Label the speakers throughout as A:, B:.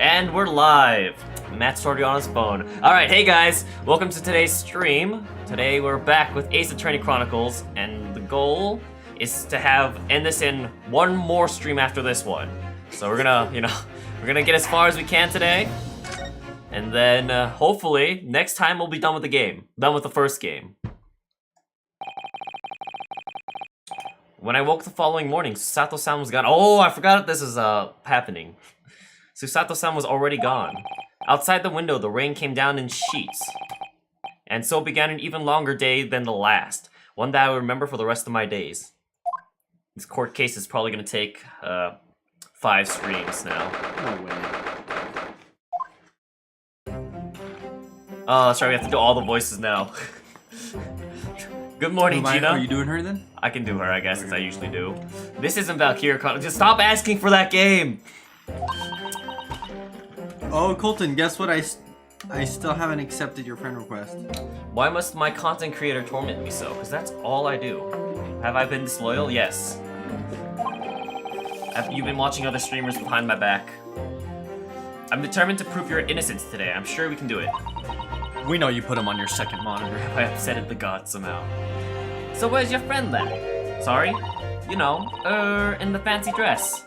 A: And we're live. Matt's already on his phone. Alright, hey guys, welcome to today's stream. Today we're back with Ace Attorney Chronicles, and the goal is to end this in one more stream after this one. So we're gonna, we're gonna get as far as we can today. And then, hopefully, next time we'll be done with the game. Done with the first game. When I woke the following morning, Susato-san was gone. Oh, I forgot that this is happening. Susato-san was already gone. Outside the window, the rain came down in sheets. And so began an even longer day than the last. One that I will remember for the rest of my days. This court case is probably going to take 5 streams now.
B: No way.
A: Oh, that's right, we have to do all the voices now. Good morning, Gina.
B: Are you doing her then?
A: I can do her, I guess, as I usually do. This isn't Valkyria Chronicles. Just stop asking for that game!
B: Oh, Colton, guess what? I still haven't accepted your friend request.
A: Why must my content creator torment me so? Because that's all I do. Have I been disloyal? Yes. Have you been watching other streamers behind my back? I'm determined to prove your innocence today. I'm sure we can do it.
B: We know you put him on your second monitor.
A: I upsetted the gods somehow. So where's your friend then? Sorry? You know, in the fancy dress.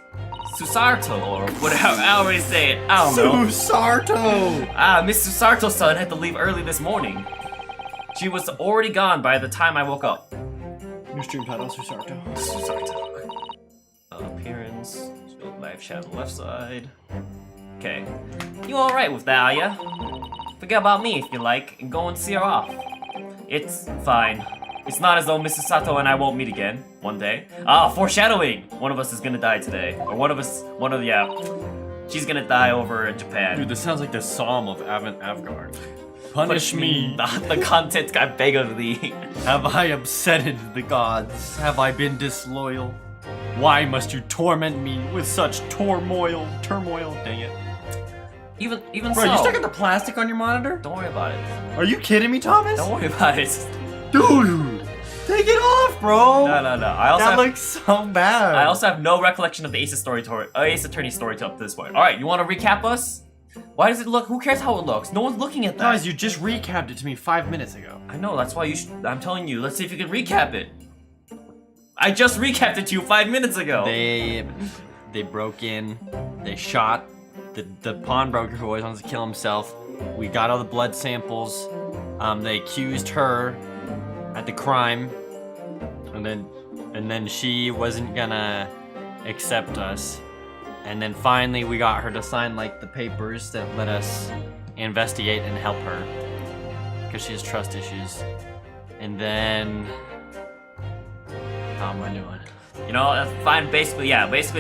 A: Susarto, or whatever, I already say it, I don't know.
B: Susarto!
A: Ah, Miss Susarto-san had to leave early this morning. She was already gone by the time I woke up.
B: Your stream title, Susarto.
A: Susarto. Appearance, live chat on the left side. Okay. You alright with that, are ya? Forget about me if you like, and go and see her off. It's fine. It's not as though Mrs. Sato and I won't meet again one day. Ah, foreshadowing! One of us is gonna die today. Or she's gonna die over in Japan.
B: Dude, this sounds like the Psalm of Avant Avgard. Punish me.
A: The content, I beg of thee.
B: Have I upsetted the gods? Have I been disloyal? Why must you torment me with such turmoil? Dang it.
A: Even
B: Bro,
A: so.
B: you stuck at the plastic on your monitor?
A: Don't worry about it.
B: Are you kidding me, Thomas?
A: Don't worry about it.
B: Dude! Take it off, bro!
A: No.
B: That looks so bad.
A: I also have no recollection of the Ace Attorney story to up to this point. Alright, you want to recap us? Why does it look? Who cares how it looks? No one's looking at that.
B: Guys, you just recapped it to me 5 minutes ago.
A: I know, that's why I'm telling you. Let's see if you can recap it. I just recapped it to you 5 minutes ago.
B: They broke in. They shot the pawnbroker who always wants to kill himself. We got all the blood samples. They accused her at the crime, and then she wasn't gonna accept us. And then finally we got her to sign like the papers that let us investigate and help her because she has trust issues. And then how am I doing?
A: You know, that's fine. Basically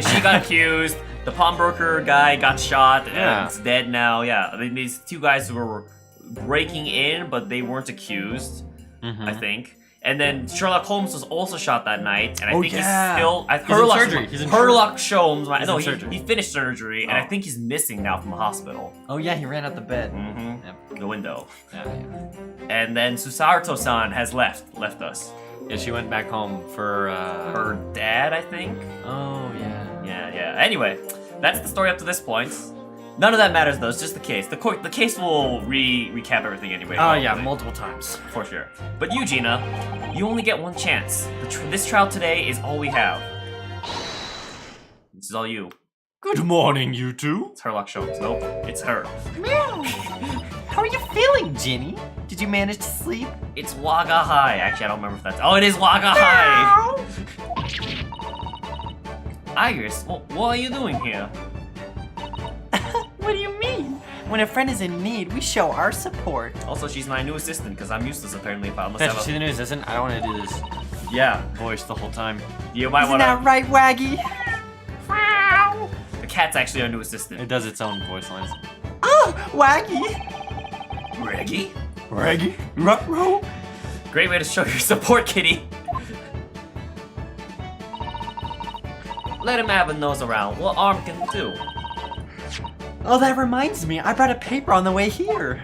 A: she got accused. The pawnbroker guy got shot and it's dead now. Yeah, these 2 guys were breaking in, but they weren't accused. I think. And then Sherlock Holmes was also shot that night, and I think he's still.
B: He's in surgery.
A: Sherlock Holmes. No,
B: surgery.
A: He finished surgery, and I think he's missing now from the hospital.
B: Oh yeah, he ran out the bed.
A: Yep. The window.
B: Yeah.
A: And then Susarto-san has left us.
B: Yeah, she went back home for
A: her dad, I think.
B: Oh yeah.
A: Yeah. Anyway, that's the story up to this point. None of that matters though, it's just the case. The case will recap everything anyway.
B: Oh yeah, multiple times.
A: For sure. But you, Gina, you only get one chance. This trial today is all we have. This is all you.
B: Good morning, you two.
A: It's Sherlock Holmes. Nope, it's her.
C: Meow. How are you feeling, Ginny? Did you manage to sleep?
A: It's Waga High. Actually, I don't remember if that's... Oh, it is Waga High! Iris, what are you doing here?
C: What do you mean? When a friend is in need, we show our support.
A: Also, she's my new assistant, because I'm useless apparently.
B: Did you see the news, isn't? I don't want to do this
A: Yeah.
B: voice the whole time.
A: You might
C: Isn't
A: want to...
C: that right, Waggy?
A: The cat's actually our new assistant.
B: It does its own voice lines.
C: Oh, Waggy!
A: Reggie?
B: Ruh-roh.
A: Great way to show your support, kitty. Let him have a nose around. What arm can do?
C: Oh, that reminds me. I brought a paper on the way here.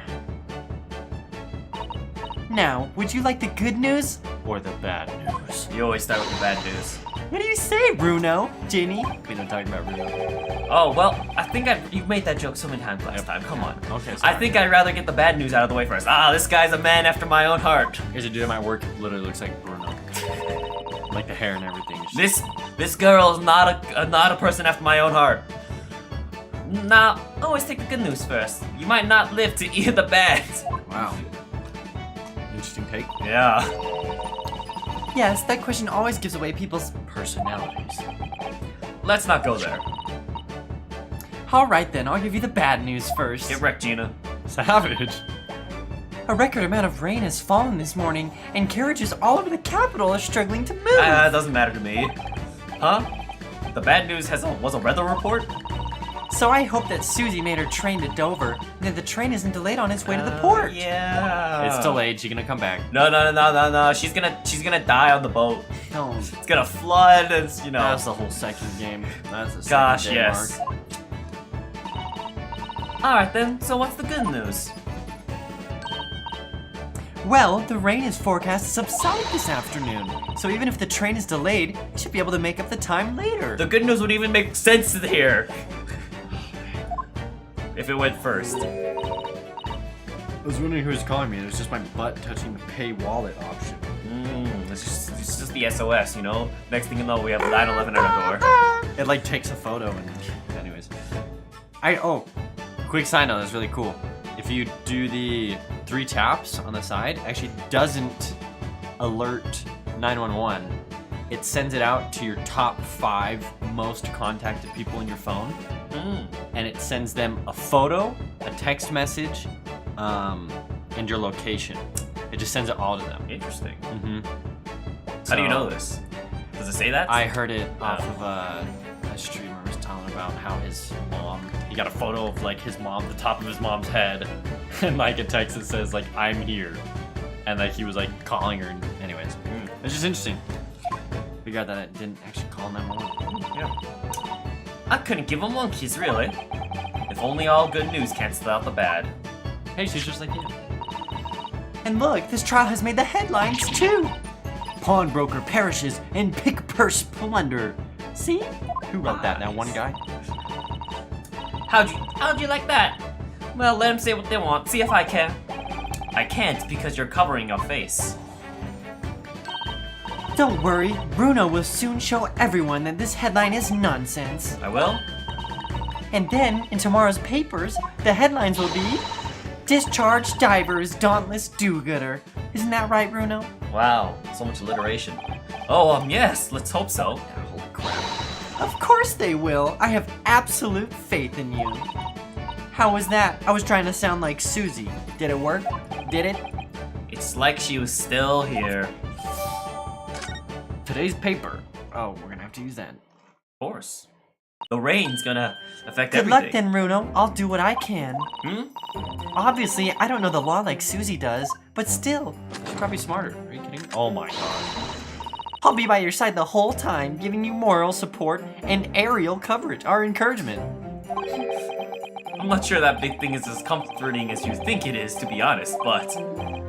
C: Now, would you like the good news?
B: Or the bad news.
A: You always start with the bad news.
C: What do you say, Bruno? Ginny?
B: We don't talk about Bruno.
A: Oh, well, I think you've made that joke so many times last time. Come on.
B: Okay,
A: I
B: sorry.
A: think I'd rather get the bad news out of the way first. This guy's a man after my own heart.
B: Here's a dude at my work. Literally looks like Bruno. Like the hair and everything. It's just-
A: This girl is not a person after my own heart. Now, always take the good news first. You might not live to hear the bad.
B: Wow. Interesting take.
A: Yeah.
C: Yes, that question always gives away people's...
B: Personalities.
A: Let's not go there.
C: Alright then, I'll give you the bad news first.
A: Get wrecked, Gina.
B: Savage.
C: A record amount of rain has fallen this morning, and carriages all over the capital are struggling to move.
A: It doesn't matter to me. Huh? The bad news was a weather report?
C: So I hope that Susie made her train to Dover, and that the train isn't delayed on its way to the port.
A: Yeah.
B: It's delayed. She's gonna come back.
A: No. She's gonna die on the boat.
C: No.
A: It's gonna flood. It's
B: That's the whole second game. That's the second
A: Gosh,
B: day
A: yes.
B: mark.
A: All right then. So what's the good news?
C: Well, the rain is forecast to subside this afternoon, so even if the train is delayed, you should be able to make up the time later.
A: The good news would even make sense here. If it went first.
B: I was wondering who was calling me. It was just my butt touching the pay wallet option.
A: It's just the SOS, you know? Next thing you know, we have 9/11 at our door.
B: It like takes a photo and anyways. Quick side note, that's really cool. If you do the 3 taps on the side, it actually doesn't alert 911. It sends it out to your top 5 most contacted people in your phone. And it sends them a photo, a text message, and your location. It just sends it all to them.
A: Interesting.
B: So,
A: How do you know this? Does it say that?
B: I heard it off of a streamer was telling about how his mom, he got a photo of like his mom, the top of his mom's head, and like a text that says like, I'm here. And like he was like calling her, and anyways. It's just interesting. Figured out that it didn't actually call 911.
A: Yeah. I couldn't give them monkeys, really. If only all good news canceled out the bad.
B: Hey, she's just like you.
C: And look, this trial has made the headlines too. Pawnbroker perishes in pick purse plunder. See?
B: Who wrote that? That one guy?
A: How'd you like that? Well, let them say what they want. See if I can. I can't because you're covering your face.
C: Don't worry, Bruno will soon show everyone that this headline is nonsense.
A: I will?
C: And then, in tomorrow's papers, the headlines will be Discharged Divers Dauntless Do-Gooder. Isn't that right, Bruno?
A: Wow, so much alliteration. Oh, yes, let's hope so.
B: Holy crap.
C: Of course they will. I have absolute faith in you. How was that? I was trying to sound like Susie. Did it work? Did it?
A: It's like she was still here.
B: Today's paper. Oh, we're gonna have to use that.
A: Of course. The rain's gonna affect
C: Good
A: everything.
C: luck then, Bruno. I'll do what I can. Obviously, I don't know the law like Susie does, but still,
B: She's probably smarter. Are you kidding me? Oh my god.
C: I'll be by your side the whole time, giving you moral support and aerial coverage, our encouragement.
A: I'm not sure that big thing is as comforting as you think it is, to be honest, but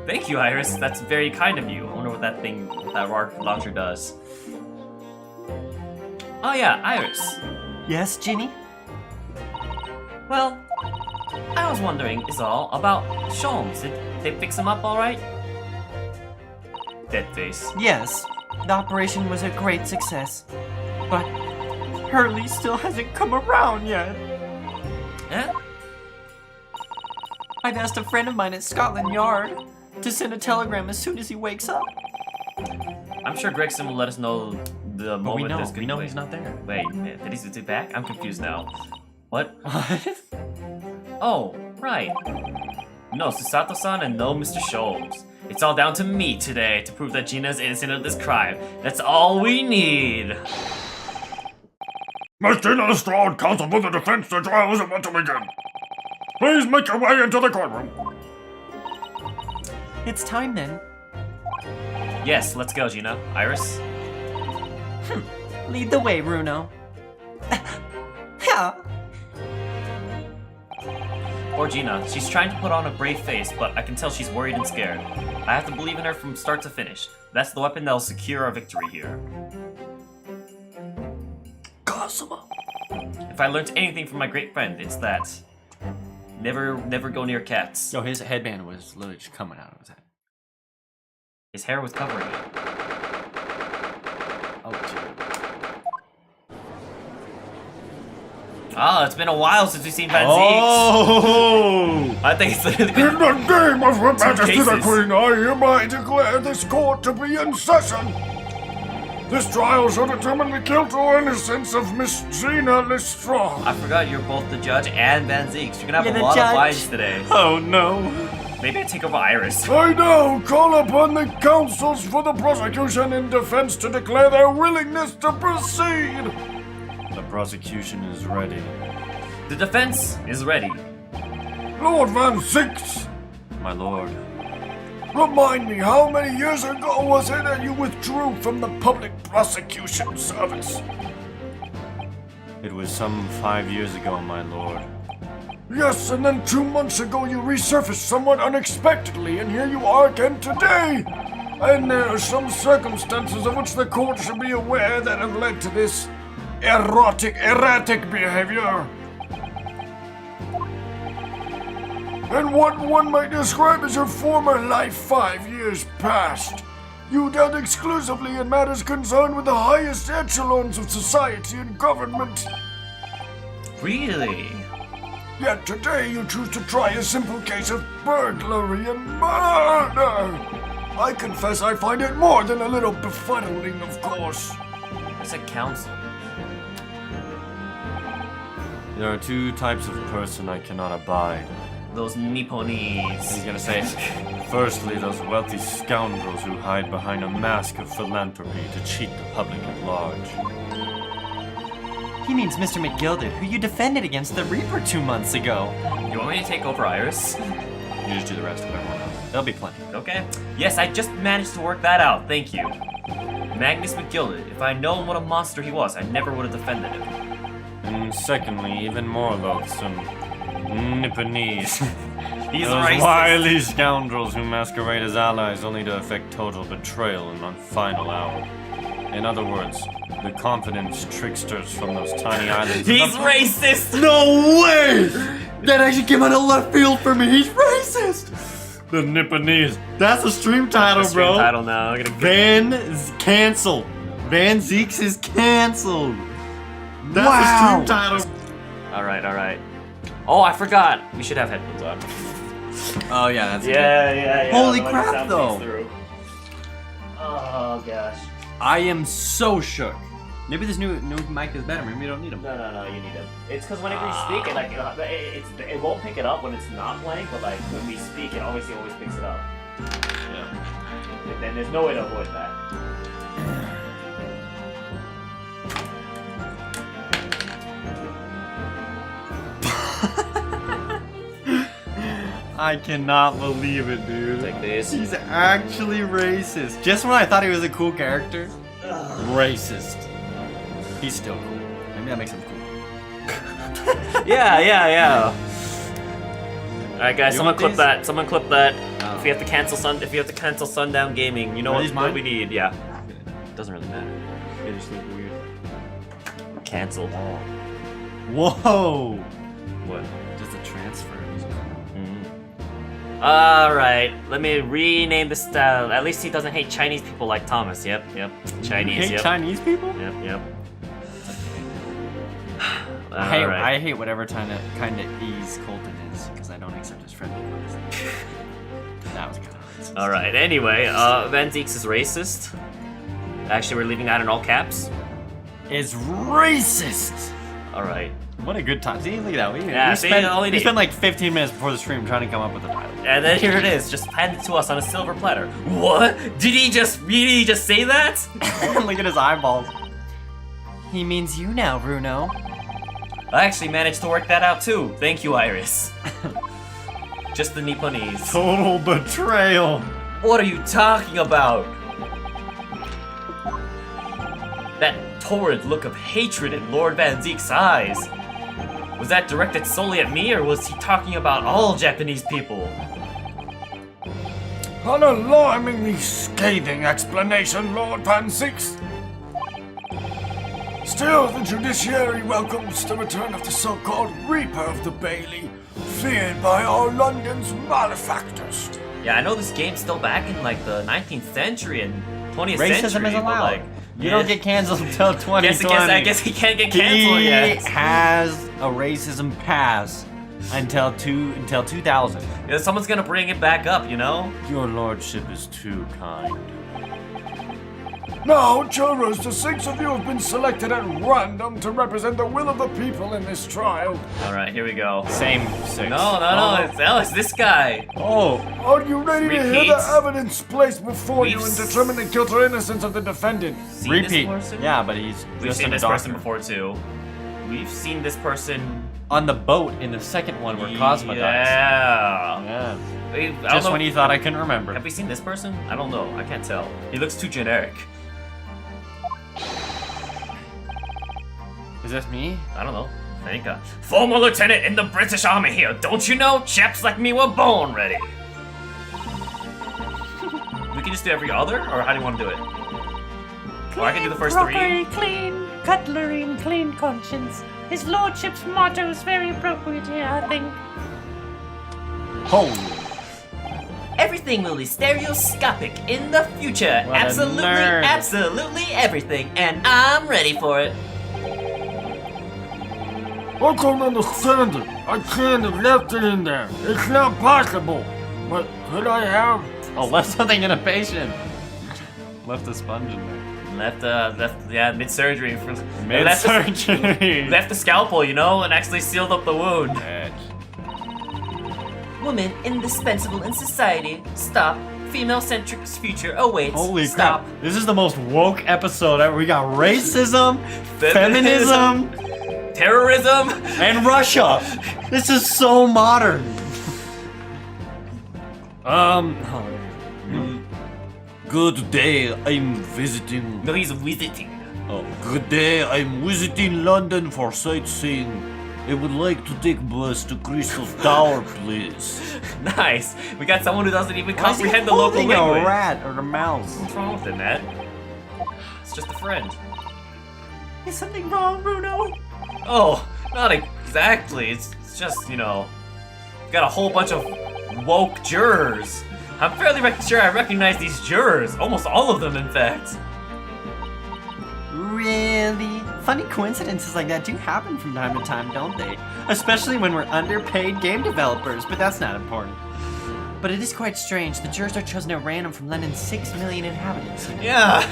A: thank you, Iris. That's very kind of you. I wonder what that rocket launcher does. Oh yeah, Iris.
C: Yes, Ginny?
A: Well, I was wondering, is all, about Sholmes. Did they fix him up all right? Dead face.
C: Yes, the operation was a great success. But Hurley still hasn't come around yet.
A: Eh?
C: I've asked a friend of mine at Scotland Yard to send a telegram as soon as he wakes up.
A: I'm sure Gregson will let us know the
B: But we
A: moment
B: know.
A: this could
B: We know
A: wait.
B: he's not there.
A: Wait, did he back? I'm confused now. What?
B: What?
A: Oh, right. No Susato-san and no Mr. Sholmes. It's all down to me today to prove that Gina's innocent of this crime. That's all we need.
D: Miss Gina Lestrade, counsel for the defense, the trial is about to begin. Please make your way into the courtroom.
C: It's time then.
A: Yes, let's go, Gina. Iris?
C: Lead the way, Bruno. Yeah.
A: Poor Gina. She's trying to put on a brave face, but I can tell she's worried and scared. I have to believe in her from start to finish. That's the weapon that'll secure our victory here. If I learned anything from my great friend, it's that never go near cats.
B: Yo, his headband was literally just coming out of his head.
A: His hair was covering it.
B: Oh, dude.
A: Ah, it's been a while since we've seen Van Zieks.
B: Oh!
A: I think it's literally been
D: In the name of Her Majesty the
A: cases.
D: Queen, I hereby declare this court to be in session. This trial shall determine the guilt or innocence of Miss Gina Lestrade.
A: I forgot you're both the judge and Van Zieks. You're gonna have
C: You're
A: a
C: the
A: lot
C: judge.
A: of lines today.
B: Oh no!
A: Maybe I take over Iris.
D: I now call upon the counsels for the prosecution and defense to declare their willingness to proceed.
B: The prosecution is ready.
A: The defense is ready.
D: Lord Van Zieks,
B: My lord.
D: remind me, how many years ago was it that you withdrew from the public prosecution service?
B: It was some 5 years ago, my lord.
D: Yes, and then 2 months ago you resurfaced somewhat unexpectedly, and here you are again today. And there are some circumstances of which the court should be aware that have led to this erratic behavior. And what one might describe as your former life 5 years past. You dealt exclusively in matters concerned with the highest echelons of society and government.
A: Really?
D: Yet today you choose to try a simple case of burglary and murder. I confess I find it more than a little befuddling, of course.
A: It's a council.
B: There are 2 types of person I cannot abide.
A: Those
B: He's
A: Nipponese.
B: gonna say, firstly, those wealthy scoundrels who hide behind a mask of philanthropy to cheat the public at large.
C: He means Mr. McGilded, who you defended against the Reaper 2 months ago.
A: You want me to take over Iris?
B: You just do the rest of everyone else. There'll be plenty.
A: Okay. Yes, I just managed to work that out. Thank you. Magnus McGilded. If I'd known what a monster he was, I never would have defended him.
B: And secondly, even more loathsome, Nipponese.
A: He's
B: Those
A: racist.
B: wily scoundrels who masquerade as allies only to effect total betrayal in one final hour. In other words, the confidence tricksters from those tiny islands.
A: He's racist!
B: No way! That actually came out of left field for me. He's racist. The Nipponese. That's the stream title,
A: That's
B: bro.
A: your title now. I'm gonna
B: Canceled. Van Zieks is canceled. That's
C: Wow.
B: the stream title.
A: Alright. Oh, I forgot. We should have headphones on.
B: Oh yeah, that's
A: Yeah.
C: Holy
A: otherwise the
C: crap,
A: sound
C: though.
A: fades through. Oh, gosh.
B: I am so shook. Maybe this new mic is better. Maybe we don't need them.
A: No, you need it. It's because whenever you speak, it won't pick it up when it's not playing, but like when we speak, it always picks it up.
B: Yeah.
A: And then there's no way to avoid that.
B: I cannot believe it, dude.
A: Like this.
B: He's actually racist. Just when I thought he was a cool character, racist. He's still cool. Maybe that makes him cool.
A: Yeah. Alright, guys,
B: You
A: someone
B: want
A: clip
B: these?
A: that. Someone clip that.
B: Oh.
A: If you have to cancel Sundown Gaming, you know
B: Are
A: what,
B: these
A: what
B: mine?
A: we need. Yeah. Doesn't really matter.
B: They just look weird.
A: Cancel.
B: Whoa!
A: What?
B: Just a transfer.
A: Alright, let me rename the style. At least he doesn't hate Chinese people like Thomas. Yep. Chinese,
B: You hate
A: yep.
B: Chinese people?
A: Yep.
B: I hate whatever kind of ease Colton is, because I don't accept his friend request. That was kind of racist.
A: Alright, anyway, Van Zieks is racist. Actually, we're leaving that in all caps.
B: Is racist!
A: Alright.
B: What a good time. See, look at that. We
A: See,
B: spent,
A: all we
B: we
A: need.
B: spent like 15 minutes before the stream trying to come up with a title.
A: And then here it is, just handed to us on a silver platter. What? Did he just say that?
B: Look at his eyeballs.
C: He means you now, Bruno.
A: I actually managed to work that out too. Thank you, Iris. Just the Nipponese.
B: Total betrayal.
A: What are you talking about? That torrid look of hatred in Lord Van Zieks' eyes. Was that directed solely at me, or was he talking about all Japanese people?
D: An alarmingly scathing explanation, Lord Van Zieks. Still, the judiciary welcomes the return of the so-called Reaper of the Bailey, feared by all London's malefactors.
A: Yeah, I know this game's still back in like the 19th century and 20th
C: Racism
A: century,
C: is
A: but
C: allowed.
A: like
C: You don't get canceled until 2020.
A: I guess he can't get canceled
B: He
A: yet.
B: has a racism pass until 2000.
A: Yeah, someone's gonna bring it back up, you know?
B: Your lordship is too kind.
D: Now, jurors, the 6 of you have been selected at random to represent the will of the people in this trial.
A: Alright, here we go.
B: Same 6.
A: No, it's this guy.
B: Oh,
D: Are you ready to hear
A: Repeat.
D: the evidence placed before you
A: We've
D: and determine the guilt or innocence of the defendant?
A: Seen
B: repeat.
A: This person?
B: Yeah, but he's
A: We've
B: just
A: seen
B: a
A: this
B: doctor.
A: person before too. We've seen this person.
B: On the boat in the second one where Cosmo dies.
A: Yeah.
B: Yeah.
A: I don't
B: Just
A: know-
B: when you thought I couldn't remember.
A: Have we seen this person? I don't know. I can't tell. He looks too generic.
B: Is this me?
A: I don't know. I think former lieutenant in the British Army here. Don't you know? Chaps like me were born ready. We can just do every other, or how do you want to do it? Or I can do the first 3.
E: Crockery, clean cutlery, and clean conscience. His lordship's motto is very appropriate here, I think.
B: Holy.
A: Everything will be stereoscopic in the future.
B: What a
A: Absolutely,
B: nerd.
A: absolutely everything, and I'm ready for it.
D: I don't understand it. I can't have left it in there. It's not possible. But could I have?
B: Oh, left something in a patient. Left a sponge in there.
A: Left, mid-surgery.
B: Mid-surgery.
A: Left the scalpel, you know, and actually sealed up the wound. Woman indispensable in society. Stop. Female-centric future awaits.
B: Holy
A: Stop.
B: crap. This is the most woke episode ever. We got racism,
A: Feminism.
B: feminism,
A: Terrorism.
B: and Russia. This is so modern. Good day, I'm visiting.
A: No, he's visiting.
B: Oh, good day, I'm visiting London for sightseeing. I would like to take bus to Crystal Tower, please.
A: Nice. We got someone who doesn't even
B: Why is he
A: comprehend the local
B: holding
A: language.
B: a rat or a mouse?
A: What's wrong with it, Matt? It's just a friend.
C: Is something wrong, Bruno?
A: Oh, not exactly. It's just, you know, got a whole bunch of woke jurors. I'm fairly sure I recognize these jurors. Almost all of them, in fact.
C: Really? Funny coincidences like that do happen from time to time, don't they? Especially when we're underpaid game developers, but that's not important. But it is quite strange. The jurors are chosen at random from London's 6 million inhabitants.
A: Yeah.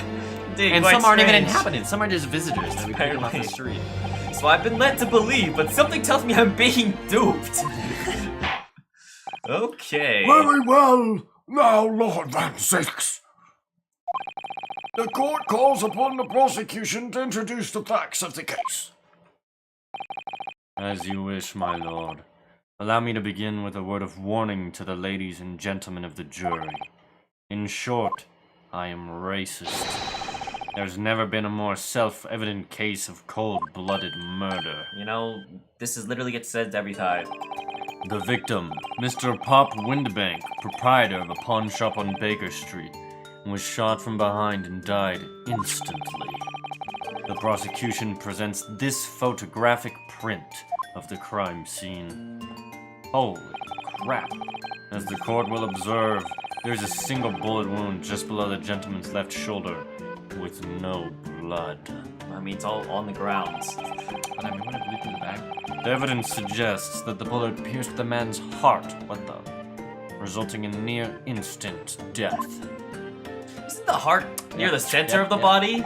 A: Indeed,
C: And
A: quite
C: some aren't even
A: strange.
C: inhabitants, some are just visitors that we pick them off the
A: Apparently.
C: street.
A: So I've been led to believe, but something tells me I'm being duped. Okay.
D: Very well. Now, Lord Van Zieks. The court calls upon the prosecution to introduce the facts of the case.
B: As you wish, my lord. Allow me to begin with a word of warning to the ladies and gentlemen of the jury. In short, I am racist. There's never been a more self-evident case of cold-blooded murder.
A: You know, this is literally gets said every time.
B: The victim, Mr. Pop Windbank, proprietor of a pawn shop on Baker Street, was shot from behind and died instantly. The prosecution presents this photographic print of the crime scene. Holy crap. As the court will observe, there's a single bullet wound just below the gentleman's left shoulder, with no blood.
A: I mean, it's all on the ground.
B: But I mean, when it blew through the back? The evidence suggests that the bullet pierced the man's heart, resulting in near instant death.
A: Isn't the heart near
B: Yeah.
A: the center
B: Yep,
A: of the
B: yep.
A: body?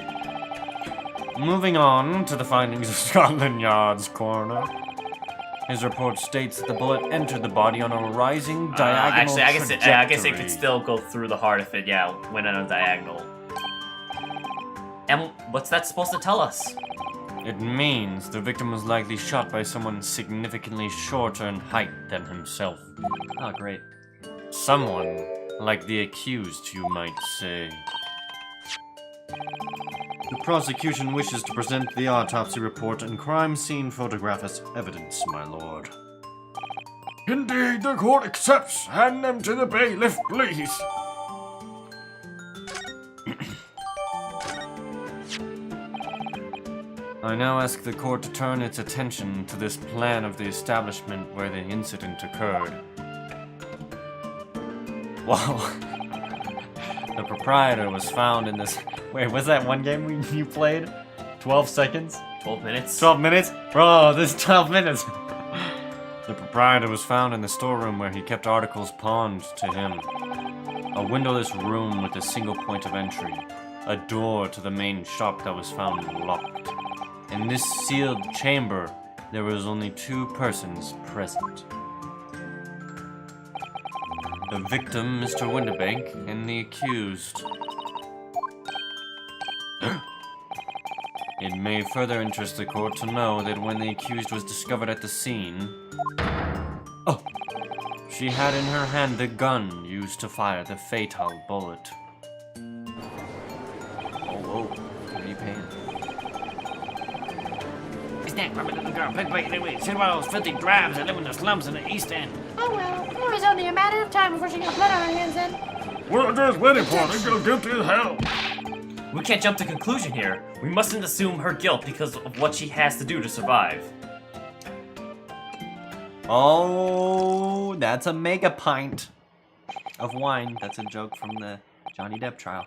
B: Moving on to the findings of Scotland Yard's coroner. His report states that the bullet entered the body on a rising diagonal
A: Actually, I guess it
B: trajectory.
A: could still go through the heart if it, went on a diagonal. And what's that supposed to tell us?
B: It means the victim was likely shot by someone significantly shorter in height than himself.
A: Oh, great.
B: Someone like the accused, you might say. The prosecution wishes to present the autopsy report and crime scene photograph as evidence, my lord.
D: Indeed, the court accepts. Hand them to the bailiff, please.
B: I I now ask the court to turn its attention to this plan of the establishment where the incident occurred. Wow. The proprietor was found in this... Wait, was that one game you played? 12 seconds?
A: 12 minutes.
B: 12 minutes? Bro, this is 12 minutes. The proprietor was found in the storeroom where he kept articles pawned to him. A windowless room with a single point of entry. A door to the main shop that was found locked. In this sealed chamber, there was only 2 persons present. The victim, Mr. Winterbank, and the accused. It may further interest the court to know that when the accused was discovered at the scene... Oh! She had in her hand the gun used to fire the fatal bullet. Oh, whoa. What are you paying?
F: It's that rubber little girl played by anyway. Send one of those filthy drabs that live in the slums in the East End.
E: Oh well, it was only a matter of time before she got blood on her hands then.
D: We're just waiting for her to go guilty as hell.
A: We can't jump to conclusion here. We mustn't assume her guilt because of what she has to do to survive.
C: Oh, that's a mega pint of wine. That's a joke from the Johnny Depp trial.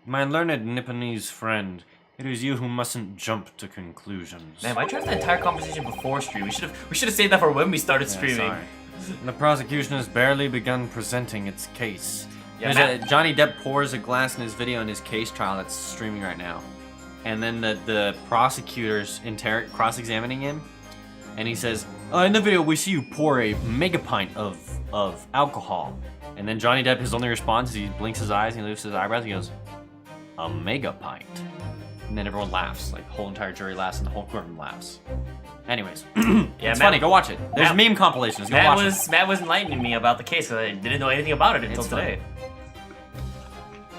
B: My learned Nipponese friend, it is you who mustn't jump to conclusions.
A: Man, I tried the entire conversation before stream. We should have saved that for when we started streaming.
B: Sorry. The prosecution has barely begun presenting its case.
A: Yeah,
C: Johnny Depp pours a glass in his video in his case trial that's streaming right now. And then the prosecutor's cross-examining him. And he says, in the video we see you pour a mega pint of alcohol. And then Johnny Depp, his only response is he blinks his eyes and he lifts his eyebrows and he goes, a mega pint. And then everyone laughs, like the whole entire jury laughs and the whole courtroom laughs. Anyways,
A: Yeah,
C: it's
A: Matt-
C: funny, go watch it. There's
A: Matt-
C: meme compilations, go watch it.
A: Matt was enlightening me about the case because I didn't know anything about it until
C: It's fun.
A: today.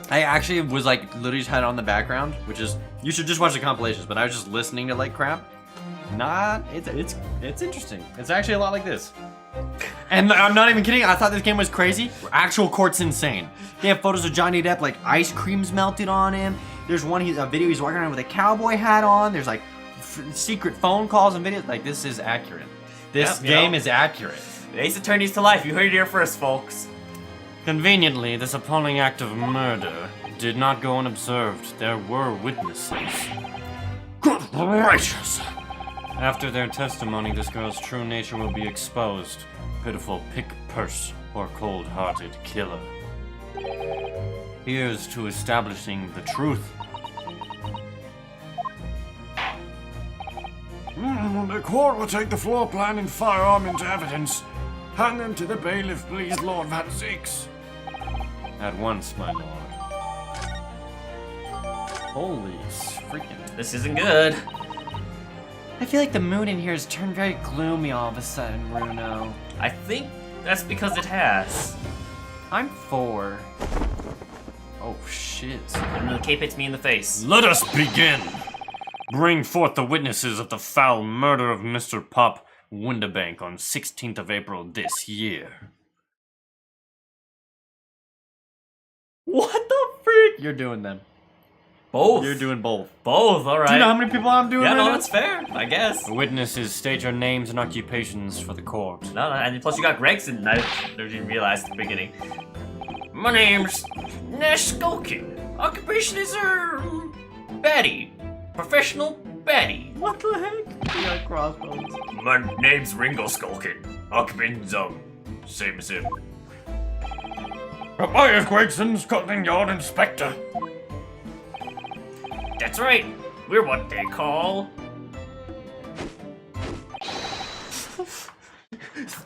C: I actually was like, literally just had it on the background, which is, you should just watch the compilations, but I was just listening to like crap. It's interesting. It's actually a lot like this. And I'm not even kidding, I thought this game was crazy. Actual court's insane. They have photos of Johnny Depp, like ice creams melted on him. There's a video he's walking around with a cowboy hat on. There's like secret phone calls and videos. Like, this is accurate. This
A: Yep,
C: game is accurate.
A: Ace Attorneys to life. You heard it here first, folks.
B: Conveniently, this appalling act of murder did not go unobserved. There were witnesses.
D: Good gracious.
B: After their testimony, this girl's true nature will be exposed. Pitiful pick-purse or cold-hearted killer. Here's to establishing the truth.
D: The court will take the floor plan and firearm into evidence. Hand them to the bailiff, please, Lord Van Zieks.
B: At once, my lord.
C: Holy freaking.
A: This isn't good.
C: I feel like the mood in here has turned very gloomy all of a sudden, Bruno.
A: I think that's because it has.
C: I'm 4. Oh shit.
A: And the cape hits me in the face.
B: Let us begin! Bring forth the witnesses of the foul murder of Mr. Pop Winterbank on 16th of April this year.
C: What the freak? You're doing them.
A: Both.
C: You're doing both.
A: Both, alright.
C: Do you know how many people I'm doing
A: Yeah,
C: right
A: no,
C: now?
A: that's fair, I guess.
B: Witnesses, state your names and occupations for the court.
A: No, and plus you got Gregson. I didn't realize at the beginning. My name's Nash Skulkin. Occupation is Betty. Professional Betty.
C: What the heck? You got crossbones.
A: My name's Ringo Skulkin. Occupation's same as him.
D: Tobias Gregson, Scotland Yard Inspector.
A: That's right. We're what they call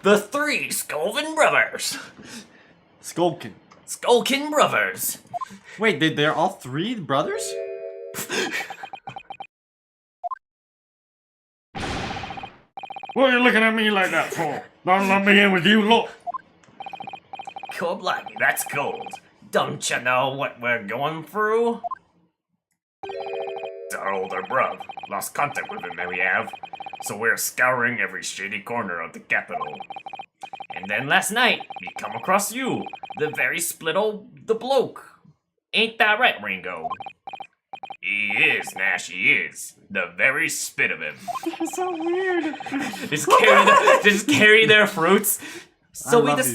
A: the Three Skulkin Brothers.
C: Skulkin.
A: Skulkin Brothers.
C: Wait, they're all 3 brothers?
D: What are you looking at me like that for? Don't let me in with you, look.
A: Cold like that's cold. Don't you know what we're going through? It's our older bruv. Lost contact with him, we have. So we're scouring every shady corner of the capital. And then last night, we come across you, the very split the bloke. Ain't that right, Ringo? He is, Nash, he is. The very spit of him.
E: So weird.
A: Just carry their fruits. So we
C: love these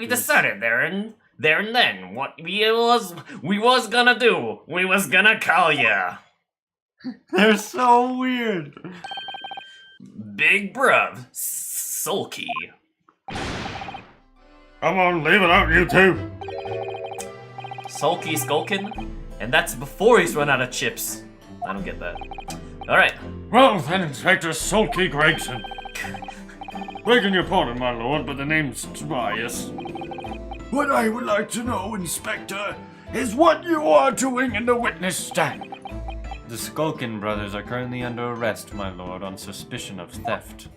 A: decided there and then what we was gonna do. We was gonna call ya
C: They're so weird.
A: Big Bruv Sulky.
D: Come on, leave it out, you two.
A: Sulky Skulkin? And that's before he's run out of chips. I don't get that. Alright.
D: Well, then, Inspector Sulky Gregson. Begging your pardon, my lord, but the name's Tobias. What I would like to know, Inspector, is what you are doing in the witness stand.
B: The Skulkin brothers are currently under arrest, my lord, on suspicion of theft.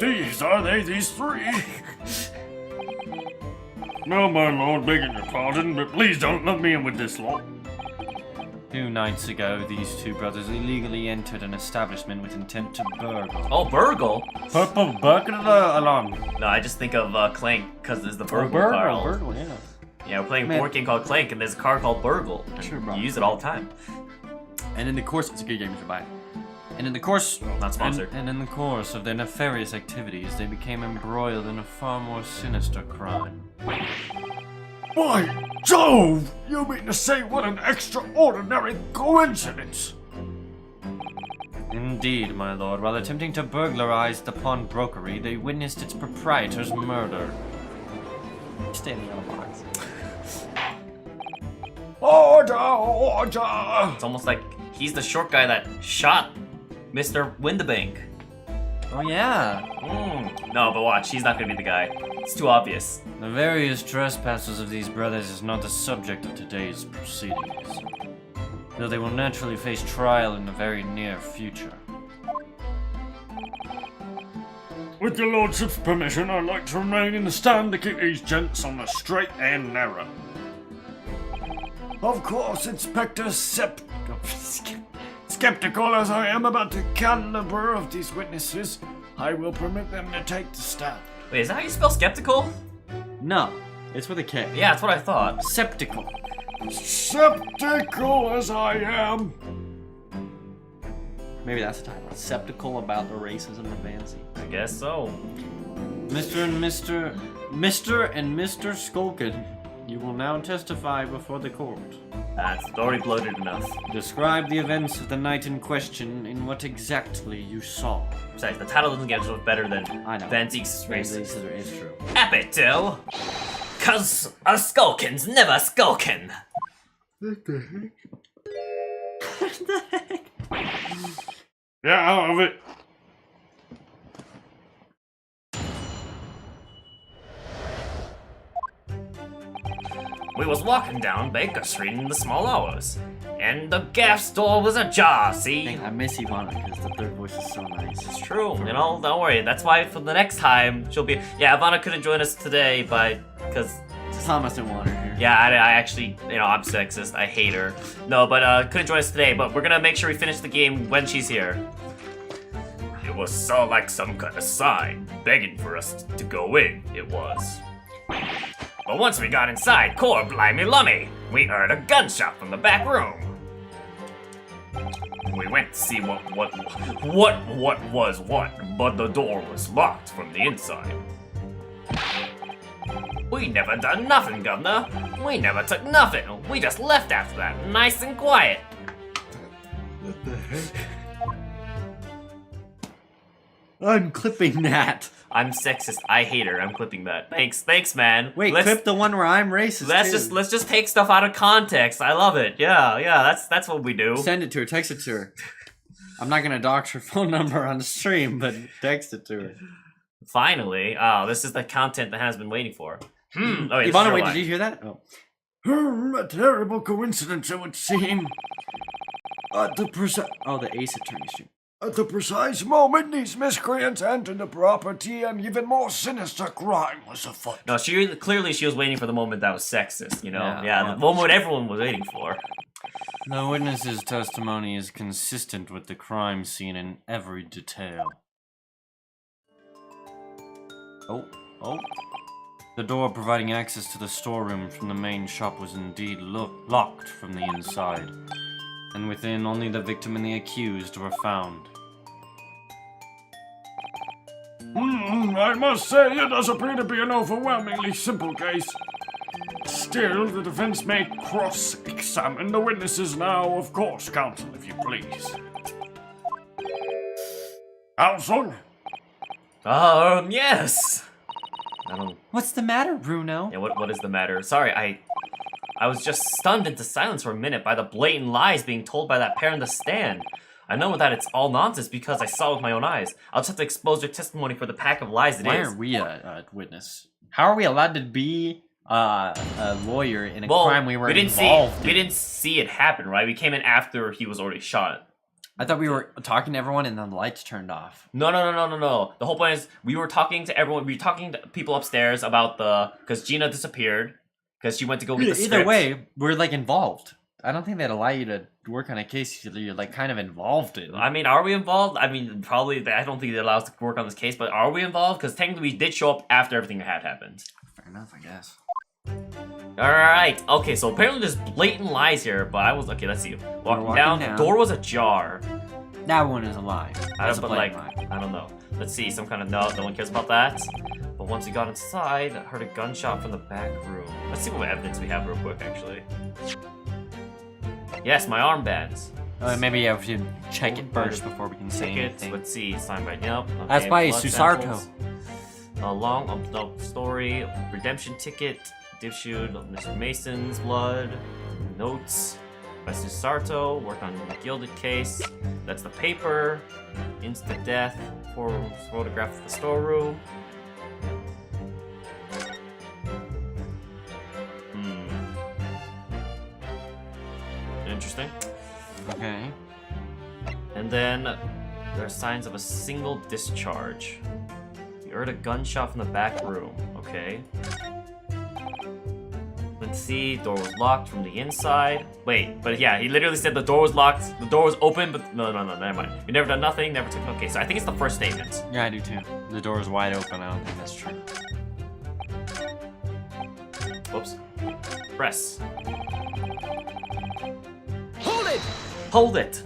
D: These three? No, my lord, begging your pardon, but please don't lump me in with this lot.
B: 2 nights ago, these two brothers illegally entered an establishment with intent to burgle.
A: Oh, Burgle?
B: Purple burglar alarm.
A: No, I just think of Clank, because there's the Burgle
B: Burgle,
A: car.
B: burgle, yeah.
A: Yeah, we're playing a
B: Man.
A: board game called Clank, and there's a car called Burgle. And
B: Sure, bro.
A: you use it all the time.
B: And in the course, it's a good game, you should buy it. And in the course,
A: Not sponsored.
B: And in the course of their nefarious activities, they became embroiled in a far more sinister crime.
D: By Jove! You mean to say what an extraordinary coincidence?
B: Indeed, my lord. While attempting to burglarize the pawnbrokery, they witnessed its proprietor's murder. Standing on a box.
D: Order!
A: It's almost like he's the short guy that shot Mr. Windabank.
C: Oh yeah.
A: No, but watch, he's not gonna be the guy. It's too obvious.
B: The various trespasses of these brothers is not the subject of today's proceedings, though they will naturally face trial in the very near future.
D: With your lordship's permission, I'd like to remain in the stand to keep these gents on the straight and narrow. Of course, Inspector skeptical as I am about the caliber of these witnesses, I will permit them to take the stand.
A: Wait, is that how you spell skeptical?
C: No, it's with a K.
A: Yeah, that's what I thought.
C: Septical.
D: Skeptical as I am.
C: Maybe that's the title. Septical about the racism in fantasy.
A: I guess so.
B: Mr. and Mr. Skulkin, you will now testify before the court.
A: That's already bloated enough.
B: Describe the events of the night in question and what exactly you saw.
A: Besides, the title doesn't get much better than
C: I know.
A: Zieks' race.
C: It's true.
A: Happy to. Cause a skulkin's never skulkin'.
D: Yeah, out of it.
A: We was walking down Baker Street in the small hours, and the gas door was ajar, see?
C: I miss Ivana because the third voice is so nice.
A: It's true, you know, don't worry. That's why for the next time, she'll be... Yeah, Ivana couldn't join us today, because...
C: Thomas didn't want her here.
A: Yeah, I actually, you know, I'm sexist. I hate her. No, but couldn't join us today, but we're gonna make sure we finish the game when she's here. It was so like some kind of sign, begging for us to go in, it was. But once we got inside, core blimey lummy, we heard a gunshot from the back room. We went to see what was what, but the door was locked from the inside. We never done nothing, governor. We never took nothing. We just left after that, nice and quiet.
C: What the heck? I'm clipping that.
A: I'm sexist. I hate her. I'm clipping that. Thanks, man.
C: Wait, clip the one where I'm racist.
A: Let's just take stuff out of context. I love it. Yeah. That's what we do.
C: Send it to her. Text it to her. I'm not gonna dox her phone number on the stream, but text it to her.
A: Finally. Oh, this is the content that has been waiting for. Oh, wait,
C: Ivana, wait, did you hear that? Oh.
D: A terrible coincidence, it would seem.
C: The Ace Attorney stream.
D: At the precise moment these miscreants entered the property, an even more sinister crime was afoot.
A: No, she was waiting for the moment that was sexist, you know?
C: Yeah.
A: The moment everyone was waiting for.
B: The witness's testimony is consistent with the crime scene in every detail. Oh. The door providing access to the storeroom from the main shop was indeed locked from the inside. And within, only the victim and the accused were found.
D: I must say, it does appear to be an overwhelmingly simple case. Still, the defense may cross-examine the witnesses now, of course, counsel, if you please. Counsel?
A: Yes! I don't...
C: What's the matter, Bruno?
A: Yeah, what is the matter? Sorry, I was just stunned into silence for a minute by the blatant lies being told by that pair in the stand. I know that it's all nonsense because I saw it with my own eyes. I'll just have to expose their testimony for the pack of lies it
C: Why
A: is.
C: aren't we a witness? How are we allowed to be a lawyer in a crime we were involved in?
A: We didn't see it happen, right? We came in after he was already shot.
C: I thought we were talking to everyone and then the lights turned off.
A: No. The whole point is we were talking to everyone. We were talking to people upstairs about because Gina disappeared because she went to go get the script.
C: Either way, we're like involved. I don't think they'd allow you to work on a case you're like kind of involved in.
A: I mean, are we involved? I mean, probably. I don't think they allow us to work on this case, but are we involved? Because technically we did show up after everything had happened.
C: Fair enough, I guess.
A: Alright, okay, so apparently there's blatant lies here, but okay, let's see. Walking down, the door was ajar.
C: That one is a lie.
A: I don't know. Let's see, some kind of no one cares about that. But once we got inside, I heard a gunshot from the back room. Let's see what evidence we have real quick, actually. Yes, my armbands.
C: Maybe we should check it first before we can say anything.
A: Let's see, signed by Yelp. Okay,
C: that's by
A: blood
C: Susarto.
A: samples. A long story, redemption ticket, dipshoot, Mr. Mason's blood, notes by Susarto, work on the gilded case. That's the paper, instant death, photograph of the storeroom. Interesting.
C: Okay.
A: And then there are signs of a single discharge. You heard a gunshot from the back room. Okay. Let's see, door was locked from the inside. Wait, but yeah, he literally said the door was locked, the door was open, but no, never mind. We never done nothing, never took. Okay, so I think it's the first statement.
C: Yeah, I do too. The door is wide open. I don't think that's true.
A: Whoops. Press. Hold it!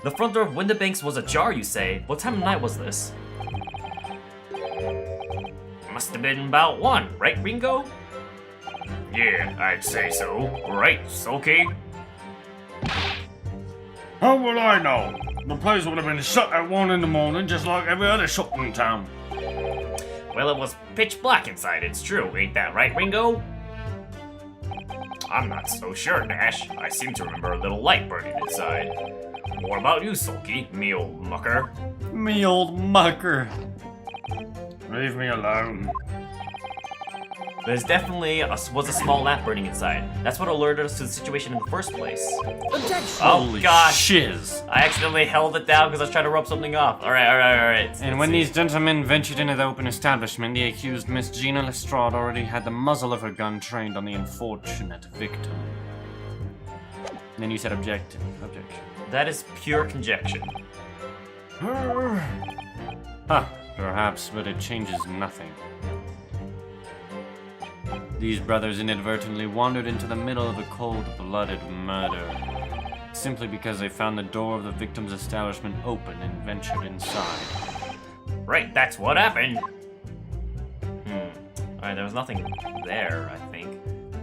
A: The front door of Windibanks was ajar, you say? What time of night was this? Must have been about 1, right, Ringo?
F: Yeah, I'd say so. Right, okay.
D: How will I know? The place would have been shut at 1 in the morning, just like every other shop in town.
A: Well, it was pitch black inside, it's true. Ain't that right, Ringo?
F: I'm not so sure, Nash. I seem to remember a little light burning inside. What about you, Sulky, me old mucker?
C: Me old mucker.
D: Leave me alone.
A: There's definitely was a small lamp burning inside. That's what alerted us to the situation in the first place.
B: Holy
A: gosh.
B: shiz.
A: I accidentally held it down because I was trying to rub something off. Alright.
B: And when these gentlemen ventured into the open establishment, the accused Miss Gina Lestrade already had the muzzle of her gun trained on the unfortunate victim. And then you said objection.
A: That is pure conjecture.
B: Perhaps, but it changes nothing. These brothers inadvertently wandered into the middle of a cold-blooded murder, simply because they found the door of the victim's establishment open and ventured inside.
A: Right, that's what happened. Alright, there was nothing there, I think.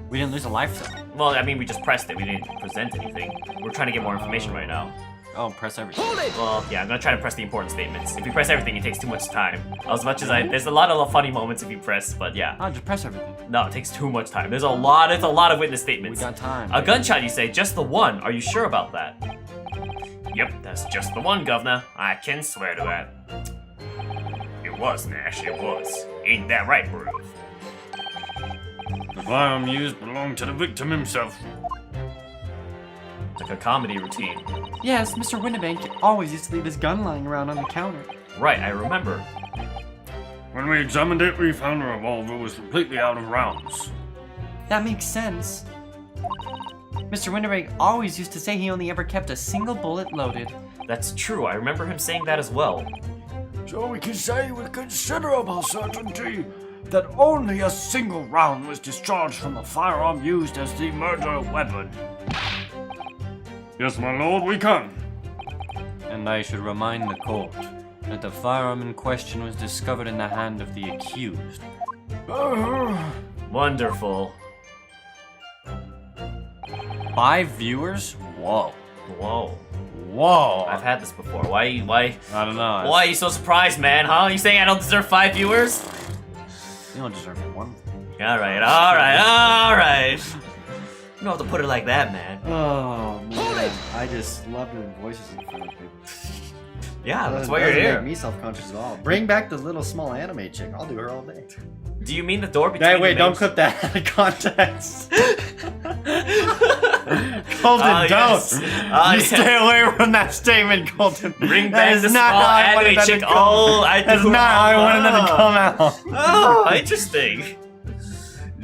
C: We didn't lose a life though.
A: Well, I mean, we just pressed it. We didn't present anything. We're trying to get more information right now.
C: Oh, press everything.
A: Well, yeah, I'm gonna try to press the important statements. If you press everything, it takes too much time. As much as there's a lot of funny moments if you press, but yeah.
C: Oh, just press everything.
A: No, it takes too much time. There's a lot of witness statements.
C: We got time.
A: A gunshot, you say? Just the one. Are you sure about that?
F: Yep, that's just the one, Governor. I can swear to that. It was, Nash, it was. Ain't that right, Ruth?
D: The firearm used belonged to the victim himself.
A: Like a comedy routine.
C: Yes, Mr. Windibank always used to leave his gun lying around on the counter.
A: Right, I remember.
D: When we examined it, we found the revolver was completely out of rounds.
C: That makes sense. Mr. Windibank always used to say he only ever kept a single bullet loaded.
A: That's true. I remember him saying that as well.
D: So we can say with considerable certainty that only a single round was discharged from the firearm used as the murder weapon. Yes, my lord, we can.
B: And I should remind the court that the firearm in question was discovered in the hand of the accused.
A: Wonderful.
B: 5 viewers? Whoa.
A: Whoa.
B: Whoa.
A: I've had this before. Why
B: I don't know.
A: are you so surprised, man, huh? You saying I don't deserve 5 viewers?
B: You don't deserve one.
A: Alright. You don't have to put it like that, man.
C: Oh man, I just love doing voices in front of people.
A: Yeah, that's
C: Doesn't-
A: why you're
C: doesn't
A: here.
C: make me self-conscious at all. Bring back the little small anime chick. I'll do her all day.
A: Do you mean the door between
C: Hey,
A: the
C: wait! Don't
A: main-
C: clip that out of context. Colton,
A: Ah,
C: don't.
A: yes. Ah,
C: You
A: yes.
C: stay away from that statement, Colton.
A: Bring
C: That
A: back
C: is
A: the
C: not
A: small
C: how I wanted
A: anime
C: that to
A: chick.
C: come.
A: Oh,
C: That's not how I wanted that to come out.
A: Oh, interesting.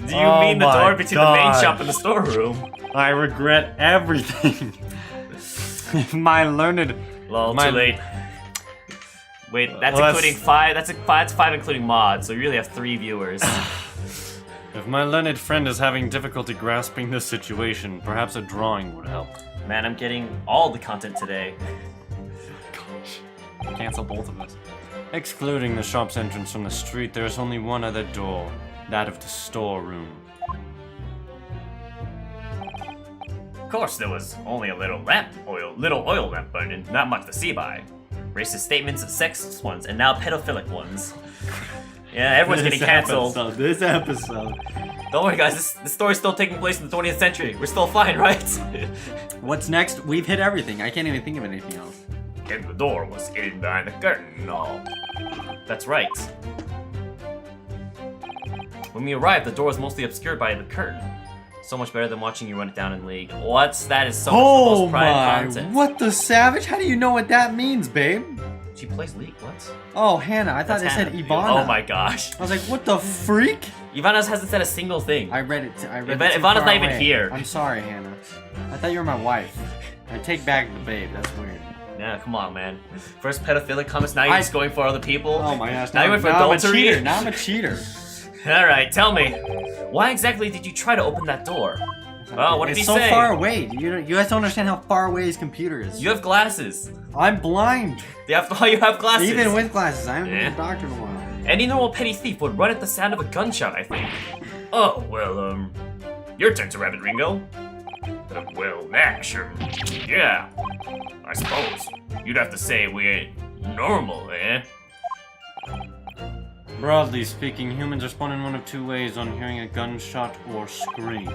A: Do you
C: Oh
A: mean the
C: my
A: door between the main
C: God.
A: shop and the storeroom?
C: I regret everything. My learned.
A: Lol,
C: My-
A: too late. Wait, that's
C: Well,
A: including 5. That's 5 including mods. So you really have 3 viewers.
B: If my learned friend is having difficulty grasping this situation, perhaps a drawing would help.
A: Man, I'm getting all the content today.
B: Cancel both of us. Excluding the shop's entrance from the street, there is only one other door, that of the storeroom.
F: Of course, there was only a little oil lamp burning, not much to see by.
A: Racist statements, sexist ones, and now pedophilic ones. Yeah, everyone's getting cancelled.
C: This episode.
A: Don't worry, guys. This story's still taking place in the 20th century. We're still fine, right?
C: What's next? We've hit everything. I can't even think of anything else.
F: And the door was hidden behind the curtain and all.
A: That's right. When we arrived, the door was mostly obscured by the curtain. So much better than watching you run it down in League. That is so much the
C: Oh
A: most prime
C: my!
A: content.
C: What the savage? How do you know what that means, babe?
A: She plays League. What?
C: Oh, Hannah. I thought
A: That's
C: they said
A: Hannah.
C: Ivana.
A: Oh my gosh.
C: I was like, what the freak?
A: Ivana hasn't said a single thing.
C: I read it. I read
A: Ivana's
C: it too far
A: not even
C: away.
A: here.
C: I'm sorry, Hannah. I thought you were my wife. I take back the babe. That's weird.
A: Yeah, come on, man. First pedophilic comments, now you're just going for other people.
C: Oh my gosh.
A: Now you went for
C: I'm a
A: adultery.
C: cheater. Now I'm a cheater.
A: Alright, tell me. Why exactly did you try to open that door? Oh, what did
C: it's
A: he
C: so
A: say?
C: far away. You guys don't understand how far away his computer is.
A: You have glasses.
C: I'm blind.
A: You have glasses.
C: Even with glasses. I haven't been
A: Yeah.
C: to the doctor in a while.
A: Any normal petty thief would run at the sound of a gunshot, I think.
F: Oh, well, your turn to Rabbit Ringo. Well, Nash, yeah. I suppose. You'd have to say we ain't normal, eh?
B: Broadly speaking, humans respond in one of 2 ways on hearing a gunshot or scream.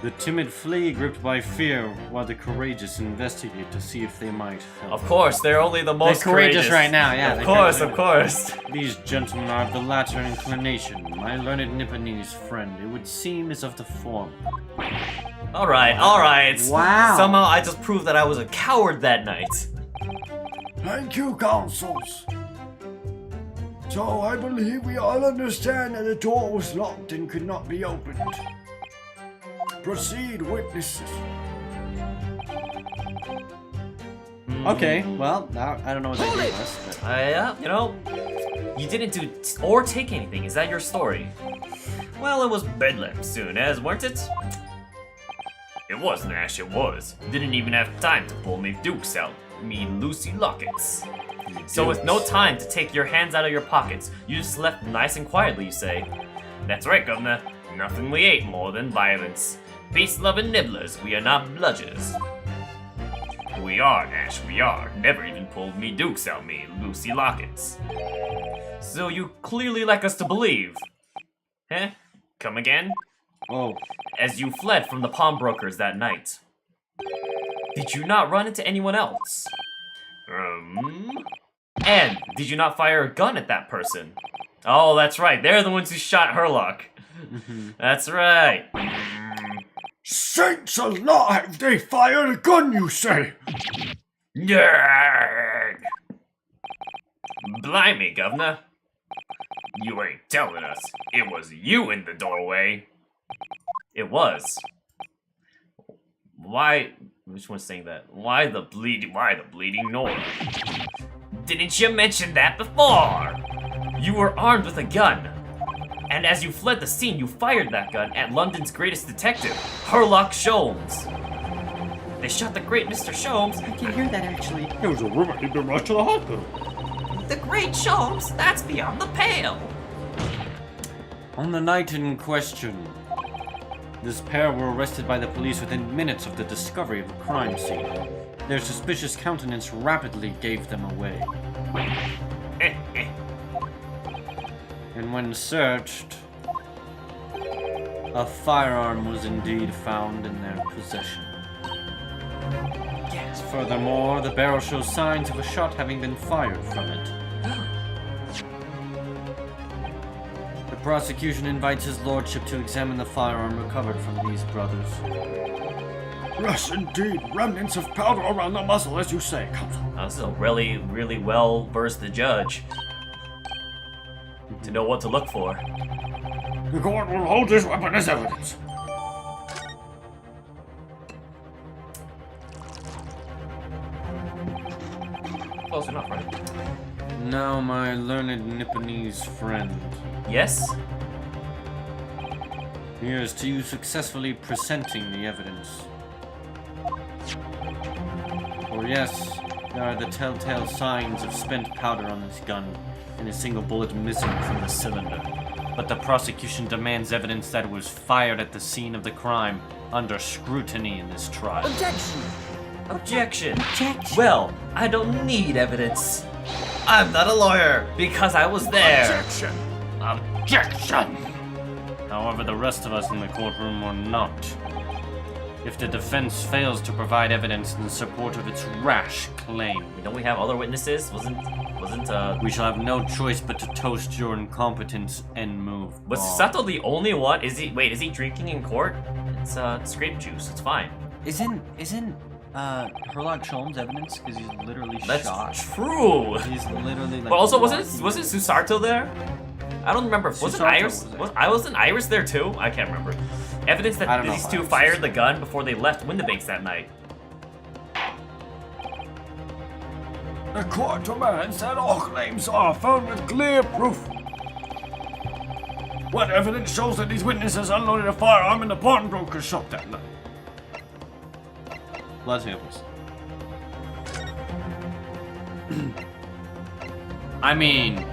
B: The timid flee gripped by fear, while the courageous investigate to see if they might help.
A: Of course, they're only the most
C: They're courageous right now, yeah.
A: Of
C: they're
A: course,
C: courageous.
A: of course.
B: These gentlemen are of the latter inclination. My learned Nipponese friend, it would seem, is of the former.
A: Alright.
C: Wow.
A: Somehow I just proved that I was a coward that night.
D: Thank you, councils. So I believe we all understand that the door was locked and could not be opened. Proceed, witnesses.
C: Okay, well, now I don't know what they gave us, but
A: You didn't do or take anything. Is that your story?
F: Well, it was bedlam soon as, weren't it? It was, Nash, it was. Didn't even have time to pull me dukes out. Me Lucy lockets.
A: So with no time to take your hands out of your pockets, you just left nice and quietly, you say.
F: That's right, Governor. Nothing we hate more than violence. Peace-loving nibblers, we are not bludgers. We are, Nash, we are. Never even pulled me dukes out, me Lucy lockets.
A: So you clearly like us to believe.
F: Huh? Come again?
C: oh,
A: As you fled from the pawnbrokers that night. Did you not run into anyone else? And did you not fire a gun at that person? Oh, that's right. They're the ones who shot Herlock. That's right.
D: Saints alive! They fired a gun, you say?
F: Nerd! Blimey, Governor. You ain't telling us. It was you in the doorway.
A: It was. Why? Which one's saying that?
F: Why the bleeding Nora? Didn't you mention that before?
A: You were armed with a gun. And as you fled the scene, you fired that gun at London's greatest detective, Herlock Sholmes. They shot the great Mr. Sholmes.
C: I can hear that actually.
D: There was a rumor he'd been rushed to the hospital.
A: The great Sholmes? That's beyond the pale.
B: On the night in question, this pair were arrested by the police within minutes of the discovery of the crime scene. Their suspicious countenance rapidly gave them away. And when searched, a firearm was indeed found in their possession. Yes. Furthermore, the barrel shows signs of a shot having been fired from it. The prosecution invites his lordship to examine the firearm recovered from these brothers.
D: Yes, indeed. Remnants of powder around the muzzle, as you say, Counsel.
A: This is a really, really well-versed judge to know what to look for.
D: The court will hold this weapon as evidence.
A: Close enough, right?
B: Now, my learned Nipponese friend,
A: Yes?
B: here's to you successfully presenting the evidence. For yes, there are the telltale signs of spent powder on this gun, and a single bullet missing from the cylinder. But the prosecution demands evidence that it was fired at the scene of the crime under scrutiny in this trial.
A: Objection. Well, I don't need evidence. I'm not a lawyer because I was there.
B: Objection! However, the rest of us in the courtroom were not. If the defense fails to provide evidence in support of its rash claim,
A: Don't we have other witnesses?
B: we shall have no choice but to toast your incompetence and move
A: Was
B: on.
A: Sato the only one? Is he drinking in court? It's grape juice. It's fine.
C: Isn't Herlock Sholmes evidence? Because he's literally
A: That's
C: shot.
A: true.
C: He's literally like.
A: But also,
C: walking-
A: wasn't Susato there? I don't remember. Wasn't
C: Susato
A: Iris?
C: was there.
A: Wasn't Iris there too? I can't remember. Evidence
C: I
A: that
C: don't know
A: these
C: if
A: two
C: Iris
A: fired
C: was
A: the gun before they left Windibanks that night.
D: The court demands that all claims are found with clear proof. What evidence shows that these witnesses unloaded a firearm in the pawnbroker's shop that night?
B: Blood samples. I mean,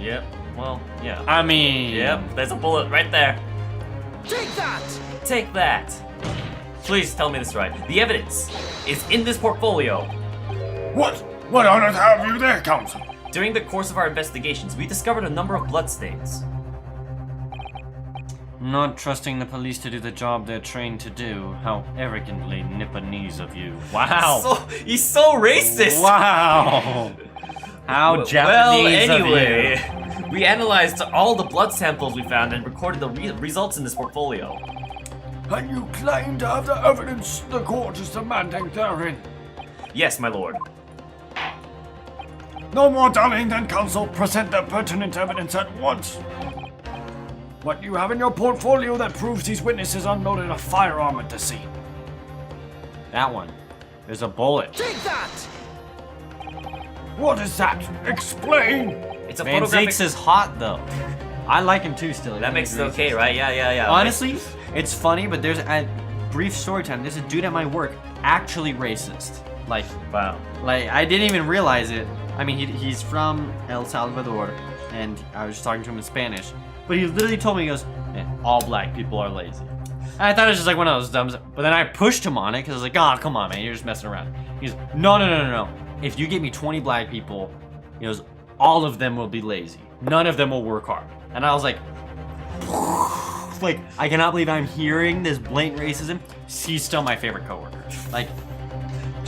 A: Yep. Well, yeah.
B: I mean.
A: Yep. There's a bullet right there. Take that. Take that. Please tell me this right. The evidence is in this portfolio.
D: What? What on earth have you there, Counsel?
A: During the course of our investigations, we discovered a number of bloodstains.
B: Not trusting the police to do the job they're trained to do. How arrogantly Nipponese of you. Wow.
A: He's so racist.
B: Wow. How
A: Well,
B: Japanese
A: anyway,
B: of you.
A: we analyzed all the blood samples we found and recorded the results in this portfolio.
D: And you claim to have the evidence the court is demanding therein.
A: Yes, my lord.
D: No more dallying then, Counsel. Present the pertinent evidence at once. What do you have in your portfolio that proves these witnesses unloaded a firearm at the scene?
B: That one. There's a bullet.
D: What is that? Explain!
A: It's a
B: Man,
A: photographic.
B: Zieks is hot though. I like him too still.
A: That makes it okay, right? Yeah.
C: Honestly, it's funny, but there's a brief story time. There's a dude at my work actually racist. Like
A: Wow.
C: I didn't even realize it. I mean, he's from El Salvador, and I was just talking to him in Spanish. But he literally told me, he goes, "Man, all black people are lazy." And I thought it was just like one of those dumb. But then I pushed him on it because I was like, "Oh, come on, man, you're just messing around." He goes, No. If you get me 20 black people, he goes, all of them will be lazy. None of them will work hard. And I was like, I cannot believe I'm hearing this blatant racism. He's still my favorite coworker. Like,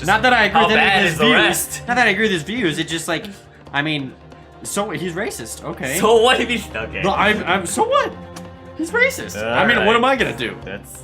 C: not that I agree
A: how
C: with
A: bad
C: his
A: is the
C: views.
A: rest?
C: Not that I agree with his views. It's just like, I mean, so he's racist. Okay.
A: So what if he's okay?
C: Well, I'm so what? He's racist. I mean,
A: Alright.
C: what am I gonna do?
A: That's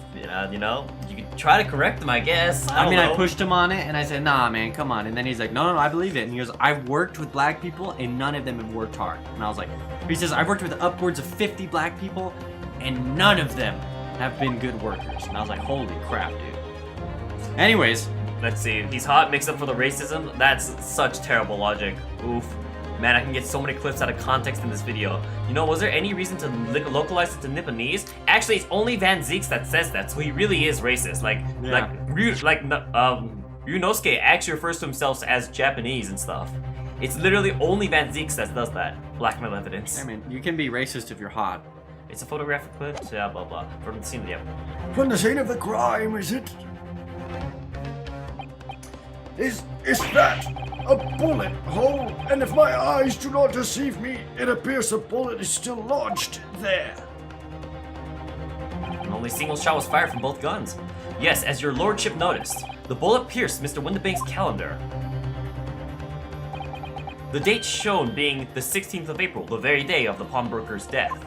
A: you know, you could try to correct him, I guess.
C: I
A: don't
C: mean,
A: know.
C: I pushed him on it, and I said, "Nah, man, come on." And then he's like, "No, I believe it." And he goes, "I've worked with black people, and none of them have worked hard." And I was like, he says, "I've worked with upwards of 50 black people, and none of them have been good workers." And I was like, "Holy crap, dude." Anyways,
A: Let's see. He's hot, mixed up for the racism. That's such terrible logic. Oof. Man, I can get so many clips out of context in this video. You know, was there any reason to localize it to Nipponese? Actually, it's only Van Zieks that says that, so he really is racist. Ryunosuke actually refers to himself as Japanese and stuff. It's literally only Van Zieks that does that. Blackmail evidence.
B: I mean, you can be racist if you're hot.
A: It's a photographic clip, yeah, blah blah. From the scene, yeah.
D: From the scene of the crime, is it? Is that a bullet hole? And if my eyes do not deceive me, it appears a bullet is still lodged there.
A: And only a single shot was fired from both guns. Yes, as your lordship noticed, the bullet pierced Mr. Windibank's calendar. The date shown being the 16th of April, the very day of the pawnbroker's death.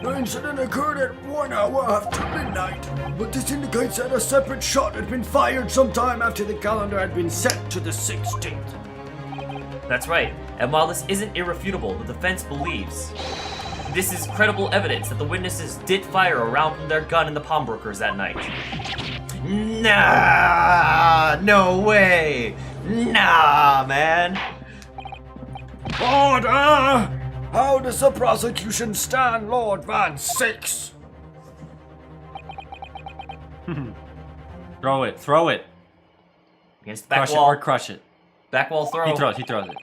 D: The incident occurred at 1 hour after midnight, but this indicates that a separate shot had been fired sometime after the calendar had been set to the 16th.
A: That's right, and while this isn't irrefutable, the defense believes this is credible evidence that the witnesses did fire a round from their gun in the pawnbrokers that night.
C: Nah, no way. Nah, man.
D: Order! How does the prosecution stand, Lord Van Zieks?
B: Throw it.
A: Against the back
B: Crush it
A: wall.
B: or crush it.
A: Back wall throw.
B: He throws it.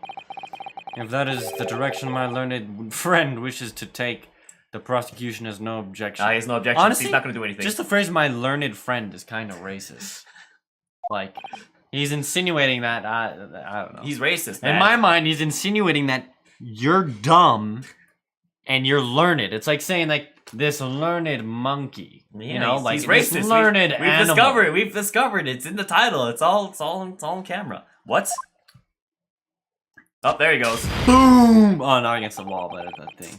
B: If that is the direction my learned friend wishes to take, the prosecution has no objection.
A: He has no objection.
B: Honestly,
A: He's not going to do anything.
B: Just the phrase "my learned friend" is kind of racist. Like, he's insinuating that I don't know.
A: He's racist, man.
B: In my mind, he's insinuating that you're dumb and you're learned. It's like saying like this learned monkey.
A: Yeah,
B: you know,
A: he's,
B: like
A: he's
B: this
A: racist.
B: learned
A: We've
B: animal.
A: We've discovered. It's in the title. It's all on camera. What? Oh, there he goes.
B: Boom! Oh, not against the wall, but that thing.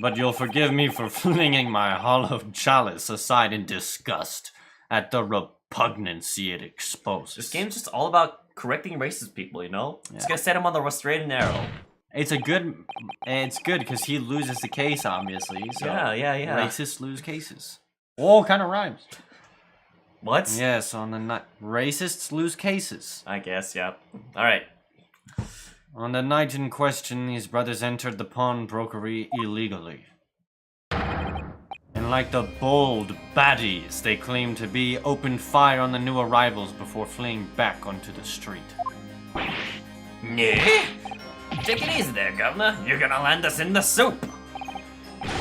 B: But you'll forgive me for flinging my hollow chalice aside in disgust at the repugnancy it exposes.
A: This game's just all about correcting racist people, you know? It's gonna set him on the straight and narrow.
B: It's good because he loses the case, obviously. So
A: Yeah.
B: Racists lose cases. Oh, kind of rhymes.
A: What?
B: Yes, on the night. Racists lose cases.
A: I guess, yeah. Alright.
B: On the night in question, these brothers entered the pawnbrokery illegally. And like the bold baddies they claim to be, opened fire on the new arrivals before fleeing back onto the street.
F: Yeah? Take it easy there, Governor. You're gonna land us in the soup.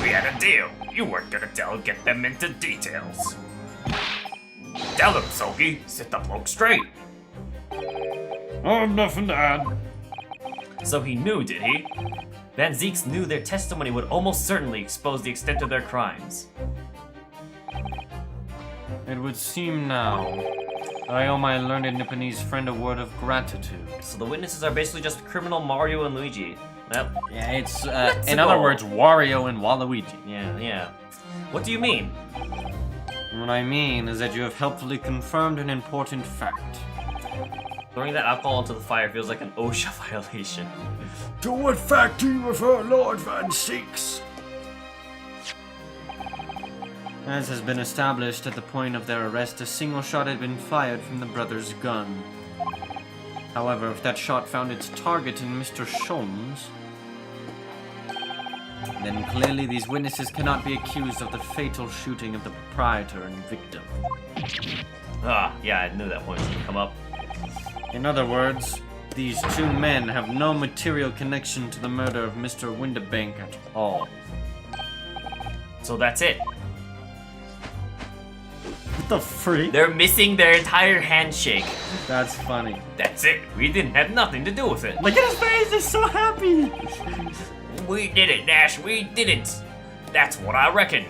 F: We had a deal. You weren't gonna get them into details. Tell them, Soki. Sit the bloke straight.
D: I have nothing to add.
A: So he knew, did he? Van Zieks knew their testimony would almost certainly expose the extent of their crimes.
B: It would seem now I owe my learned Nipponese friend a word of gratitude.
A: So the witnesses are basically just criminal Mario and Luigi. Yep.
B: Yeah, it's, in other words, Wario and Waluigi.
A: Yeah. What do you mean?
B: What I mean is that you have helpfully confirmed an important fact.
A: Throwing that alcohol into the fire feels like an OSHA violation.
D: To what fact do you refer, Lord Van Zieks?
B: As has been established at the point of their arrest, a single shot had been fired from the brothers' gun. However, if that shot found its target in Mr. Sholmes, then clearly these witnesses cannot be accused of the fatal shooting of the proprietor and victim.
A: Yeah, I knew that point was gonna come up.
B: In other words, these two men have no material connection to the murder of Mr. Windibank at all.
A: So that's it.
B: What the freak?
A: They're missing their entire handshake.
B: That's funny.
F: That's it. We didn't have nothing to do with it.
B: Look at his face, he's so happy!
F: We did it, Nash. We didn't. That's what I reckon.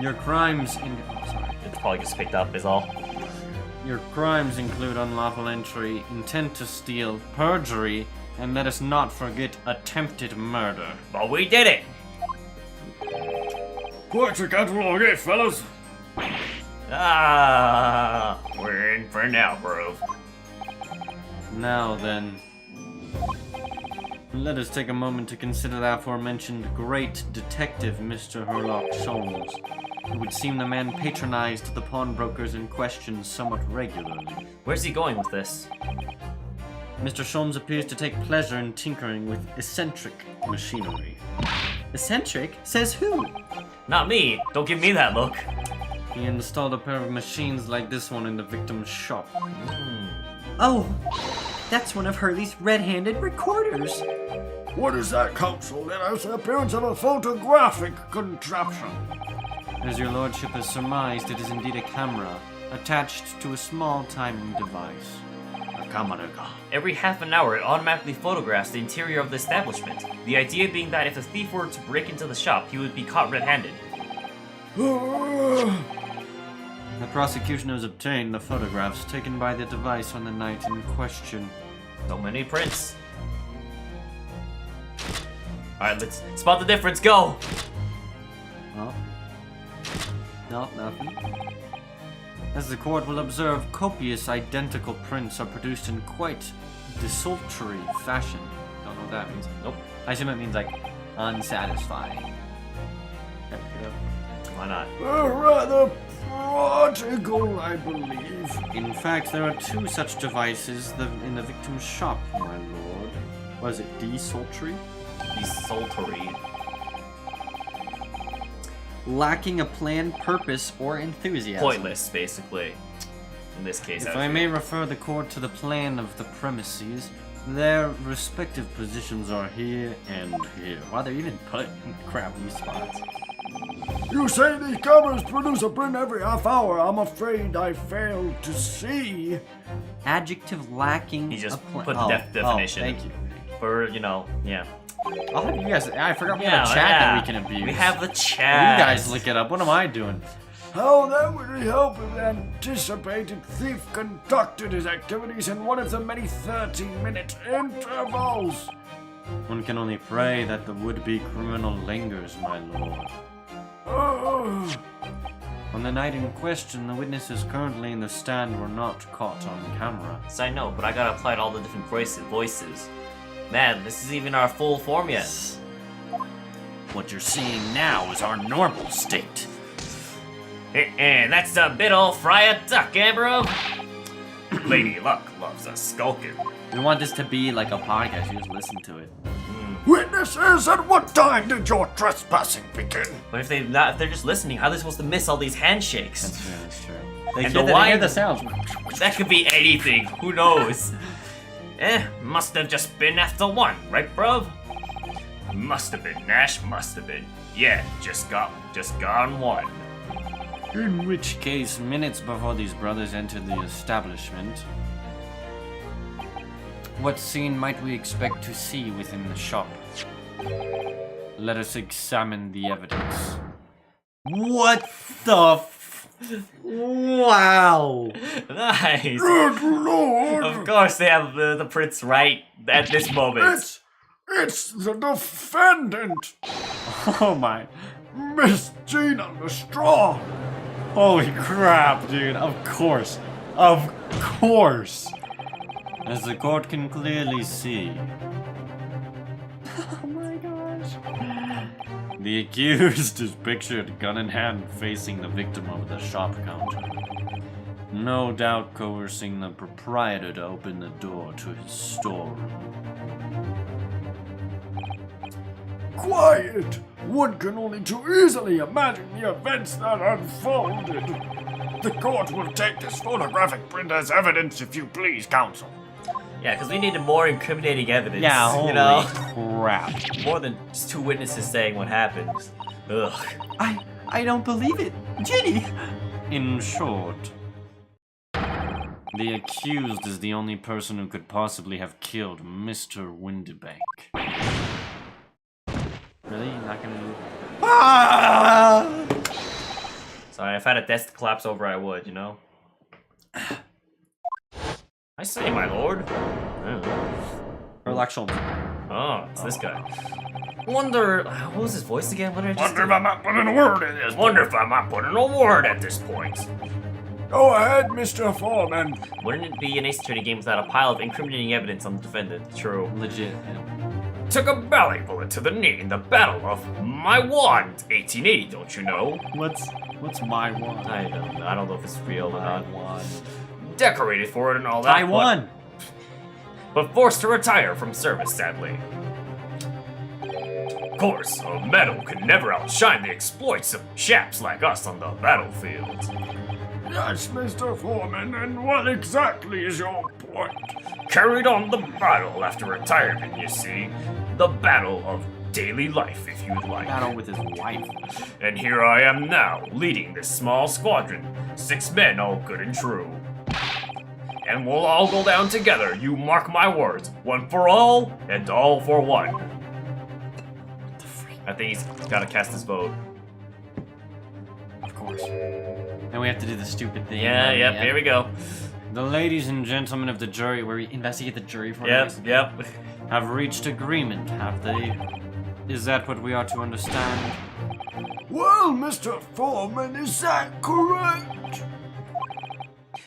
B: Your crimes
A: It's probably just picked up, is all.
B: Your crimes include unlawful entry, intent to steal, perjury, and let us not forget attempted murder.
F: But we did it.
D: Quite forgettable, okay, fellas.
F: We're in for now, bro.
B: Now then, let us take a moment to consider the aforementioned great detective, Mr. Herlock Sholmes. It would seem the man patronized the pawnbrokers in question somewhat regularly.
A: Where's he going with this?
C: Mr. Sholmes appears to take pleasure in tinkering with eccentric machinery. Eccentric? Says who?
A: Not me. Don't give me that look.
C: He installed a pair of machines like this one in the victim's shop. Oh, that's one of Hurley's red-handed recorders.
D: What is that, Counsel? It has the appearance of a photographic contraption.
C: As your lordship has surmised, it is indeed a camera attached to a small timing device. A camera.
A: Every half an hour, it automatically photographs the interior of the establishment. The idea being that if a thief were to break into the shop, he would be caught red-handed.
C: The prosecution has obtained the photographs taken by the device on the night in question.
A: So many prints. Alright, let's spot the difference. Go!
C: Oh. No, nothing. As the court will observe, copious identical prints are produced in quite desultory fashion. Don't know what that means.
A: Nope.
C: I assume it means like unsatisfying.
A: Why not?
D: Rather prodigal, I believe.
C: In fact, there are two such devices in the victim's shop, my lord. Was it desultory?
A: Desultory.
C: Lacking a planned purpose or enthusiasm.
A: Pointless, basically. In this case,
C: If I may refer the court to the plan of the premises, their respective positions are here and here. Wow, they're even put in crappy spots.
D: You say these cameras produce a print every half hour. I'm afraid I failed to see.
C: Adjective lacking.
A: He just
C: a plan.
A: put definition.
C: Thank you.
A: For, you know, yeah.
C: I'll have you guys. I forgot we
A: Yeah,
C: have a chat
A: yeah.
C: that we can abuse.
A: We have the chat.
C: You guys look it up. What am I doing?
D: How that would help if the anticipated thief conducted his activities in one of the many 30-minute intervals.
C: One can only pray that the would-be criminal lingers, my lord.
D: Oh.
C: On the night in question, the witnesses currently in the stand were not caught on camera.
A: Side note, but I gotta apply to all the different voices. Man, this is even our full form yet.
C: What you're seeing now is our normal state.
A: That's a bit old Friar Duck, eh, bro? Lady Luck loves us skulking.
C: We want this to be like a podcast. You just listen to it.
D: Witnesses, at what time did your trespassing begin?
A: But if they're just listening, how are they supposed to miss all these handshakes?
C: That's true.
A: And
C: They
A: the wine-
C: hear the sounds.
A: That could be anything. Who knows? Must have just been after one, right, bruv?
F: Must have been, Nash, must have been. Yeah, just gone one.
C: In which case, minutes before these brothers entered the establishment, what scene might we expect to see within the shop? Let us examine the evidence. What the Wow!
A: Nice!
D: Good Lord!
A: Of course they have the prints right at this moment.
D: It's the defendant,
C: Oh my.
D: Miss Gina Lestraw.
C: Holy crap, dude. Of course. Of course. As the court can clearly see. Oh my gosh. The accused is pictured gun in hand facing the victim over the shop counter. No doubt coercing the proprietor to open the door to his storeroom.
D: Quiet! One can only too easily imagine the events that unfolded. The court will take this photographic print as evidence, if you please, counsel.
A: Yeah, because we needed more incriminating evidence.
C: Yeah, holy
A: you know?
C: crap.
A: More than just two witnesses saying what happened. Ugh.
C: I don't believe it. Ginny! In short, the accused is the only person who could possibly have killed Mr. Windibank. Really? You're not gonna... Ah!
A: Sorry, if I had a desk to collapse over, I would, you know? I say, my lord.
C: Relax, Holmes.
A: Oh, it's this guy. Wonder, what was his voice again? What did I just
F: Wonder if I'm not putting a word in this. Wonder if I'm not putting a word at this point.
D: Go ahead, Mr. Foreman.
A: Wouldn't it be an ace attorney game without a pile of incriminating evidence on the defendant? True.
C: Legit, yeah.
F: Took a belly bullet to the knee in the Battle of My Wand, 1880, don't you know?
C: What's my one?
A: I don't know. I don't know if it's real or not.
C: Taiwan.
F: Decorated for it and all that.
C: Taiwan!
F: but forced to retire from service, sadly. Of course, a medal can never outshine the exploits of chaps like us on the battlefield.
D: Yes, Mr. Foreman, and what exactly is your point?
F: Carried on the battle after retirement, you see. The battle of daily life, if you'd like.
B: Battle with his wife.
F: And here I am now, leading this small squadron. 6 men, all good and true. And we'll all go down together, you mark my words. One for all, and all for one. I think he's gotta cast his vote.
B: Of course. And we have to do the stupid thing.
F: Yeah, yep, here we go.
B: The ladies and gentlemen of the jury, where we investigate the jury for
F: Yep,
B: us,
F: yep.
B: have reached agreement, have they? Is that what we are to understand?
D: Well, Mr. Foreman, is that correct?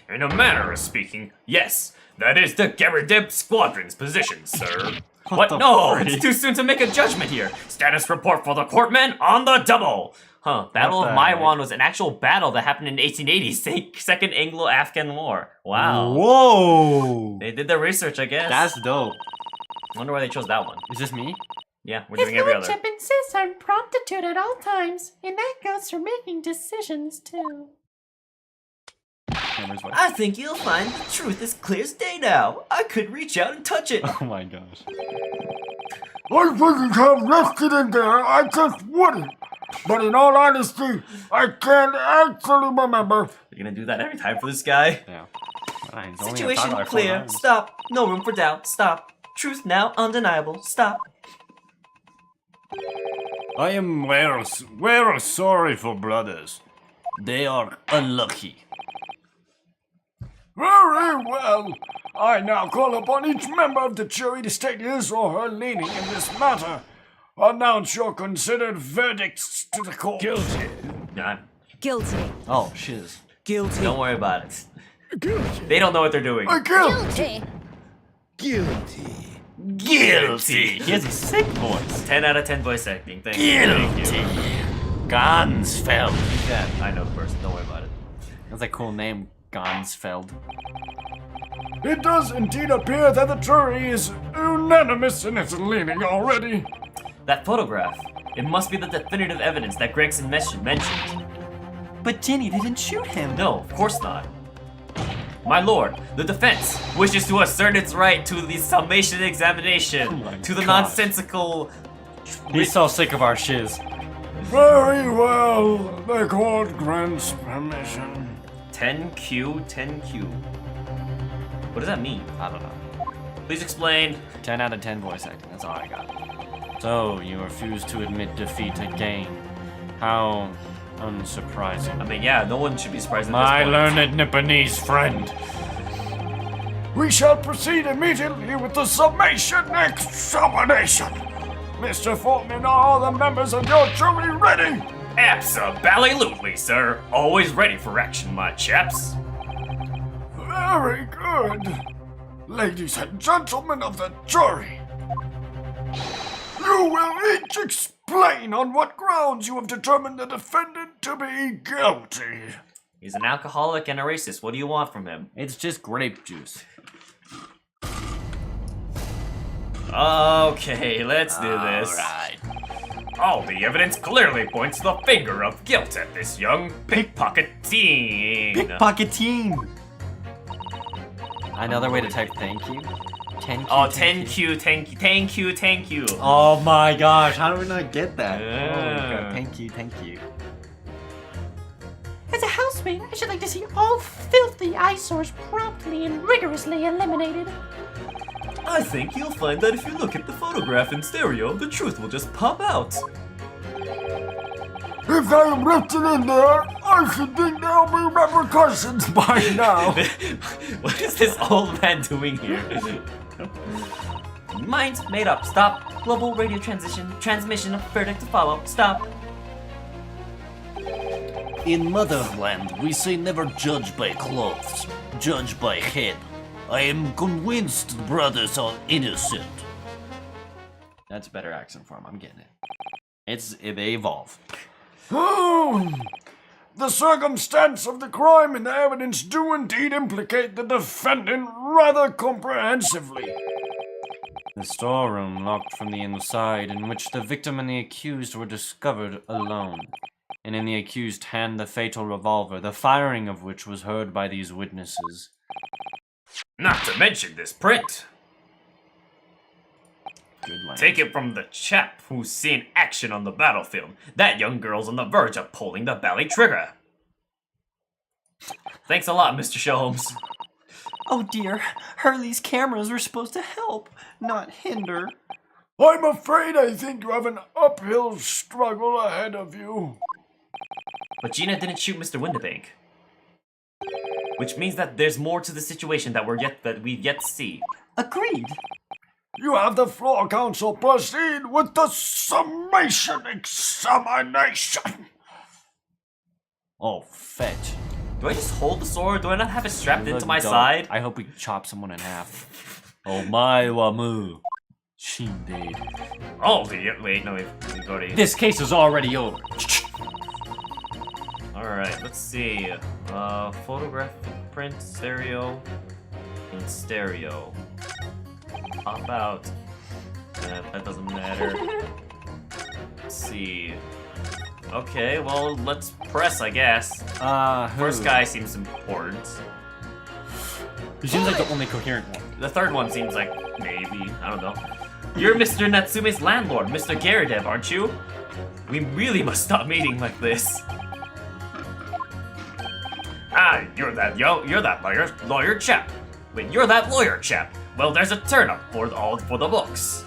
F: In a manner of speaking, yes. That is the Garadib Squadron's position, sir. What?
B: the
F: No,
B: freak?
F: it's too soon to make a judgment here. Status report for the courtmen on the double.
A: Huh, Battle
B: What
A: of
B: the
A: Maiwan was an actual battle that happened in the 1880s, Second Anglo-Afghan War. Wow.
B: Whoa!
A: They did their research, I guess.
B: That's dope.
A: Wonder why they chose that one.
B: Is this me?
A: Yeah, we're
E: His
A: doing every other.
E: lordship insists on promptitude at all times, and that goes for making decisions too.
B: Camera's what?
A: I think you'll find the truth is clear as day now. I could reach out and touch it.
B: Oh my gosh.
D: I wouldn't have left it in there, I just wouldn't. But in all honesty, I can't actually remember.
A: You're gonna do that every time for this guy?
B: Yeah. Fine, it's only a
A: Situation
B: $5
A: clear.
B: $4.
A: Stop. No room for doubt. Stop. Truth now undeniable. Stop.
G: I am very sorry for brothers. They are unlucky.
D: Very well. I now call upon each member of the jury to state his or her leaning in this matter. Announce your considered verdicts to the court.
G: Guilty.
A: Nah,
H: Guilty.
B: Oh, shiz.
H: Guilty.
A: don't worry about it. They don't know what they're doing.
D: I guilty.
H: Guilty.
F: Guilty.
A: He has a sick voice. 10 out of 10 voice acting. Thank you. Thank you.
G: Gansfeld.
A: Yeah, I know the person. Don't worry about it.
B: That's a cool name, Gonsfeld.
D: It does indeed appear that the jury is unanimous in its leaning already.
A: That photograph. It must be the definitive evidence that Gregson mentioned.
C: But Jenny didn't shoot him.
A: No, of course not. My lord, the defense wishes to assert its right to the summation examination, to the
B: gosh.
A: nonsensical.
B: He's so sick of our shiz.
D: Very well. The court grants permission.
A: 10Q, 10Q. What does that mean?
B: I don't know.
A: Please explain.
B: 10 out of 10 voice acting, that's all I got. So, you refuse to admit defeat again. How unsurprising.
A: I mean, yeah, no one should be surprised at
G: My
A: this point.
G: learned Nipponese friend.
D: We shall proceed immediately with the summation examination. Mr. Foreman, are all the members of your jury ready?
F: Abso-ballylutely, sir. Always ready for action, my chaps.
D: Very good. Ladies and gentlemen of the jury, you will each explain on what grounds you have determined the defendant to be guilty.
A: He's an alcoholic and a racist. What do you want from him?
B: It's just grape juice.
A: Okay, let's do this.
F: Alright. All the evidence clearly points the finger of guilt at this young pickpocketeen.
C: Pickpocketeen.
B: Another way to type thank you. 10Q,
A: Oh, 10Q, thank you.
B: Oh my gosh, how do we not get that?
A: Yeah.
B: Oh god, thank you, thank you.
E: As a housemate, I should like to see all filthy eyesores promptly and rigorously eliminated.
A: I think you'll find that if you look at the photograph in stereo, the truth will just pop out.
D: If I am lifted in there, I should think there'll be repercussions by now.
A: What is this old man doing here? Mind made up. Stop. Global radio transmission of verdict to follow. Stop.
G: In motherland, we say never judge by clothes, judge by head. I am convinced the brothers are innocent.
B: That's a better accent for him, I'm getting it. They evolve.
D: The circumstance of the crime and the evidence do indeed implicate the defendant rather comprehensively.
B: The storeroom locked from the inside, in which the victim and the accused were discovered alone. And in the accused hand the fatal revolver, the firing of which was heard by these witnesses.
F: Not to mention this print.
B: Good language.
F: Take it from the chap who's seen action on the battlefield. That young girl's on the verge of pulling the belly trigger.
A: Thanks a lot, Mr. Sholmes.
C: Oh dear, Hurley's cameras were supposed to help, not hinder.
D: I'm afraid I think you have an uphill struggle ahead of you.
A: But Gina didn't shoot Mr. Windibank. Which means that there's more to the situation that we've yet to see.
C: Agreed.
D: You have the floor, counsel. Proceed with the summation examination.
B: Oh, fetch.
A: Do I just hold the sword? Do I not have it strapped
B: You
A: into
B: look
A: my
B: dope.
A: side?
B: I hope we chop someone in half. Oh my wamu. Shindeed.
F: Oh, wait, no, we've already...
B: This case is already over.
A: Alright, let's see. Photographic print, stereo, and stereo. Pop out. That doesn't matter. Let's see. Okay, well, let's press, I guess. First guy seems important.
B: He seems like the only coherent one.
A: The third one seems like maybe. I don't know. You're Mr. Natsume's landlord, Mr. Garadev, aren't you? We really must stop meeting like this.
F: Ah, you're that lawyer chap.
A: Wait, you're that lawyer chap.
F: Well, there's a turn-up for the books.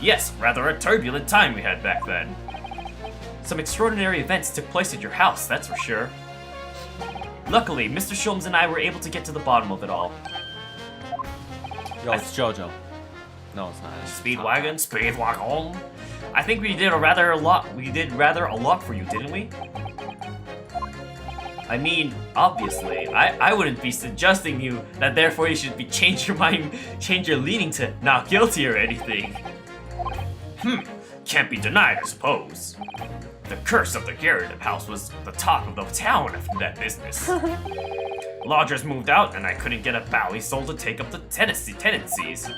F: Yes, rather a turbulent time we had back then.
A: Some extraordinary events took place at your house, that's for sure. Luckily, Mr. Sholmes and I were able to get to the bottom of it all.
B: Yo, it's JoJo. No, it's not.
A: Speedwagon. I think we did rather a lot for you, didn't we? I mean, obviously, I wouldn't be suggesting you that therefore you should change your leaning to not guilty or anything.
F: Can't be denied, I suppose. The curse of the Garrett house was the talk of the town after that business. Lodgers moved out, and I couldn't get a bally soul to take up the tenancies.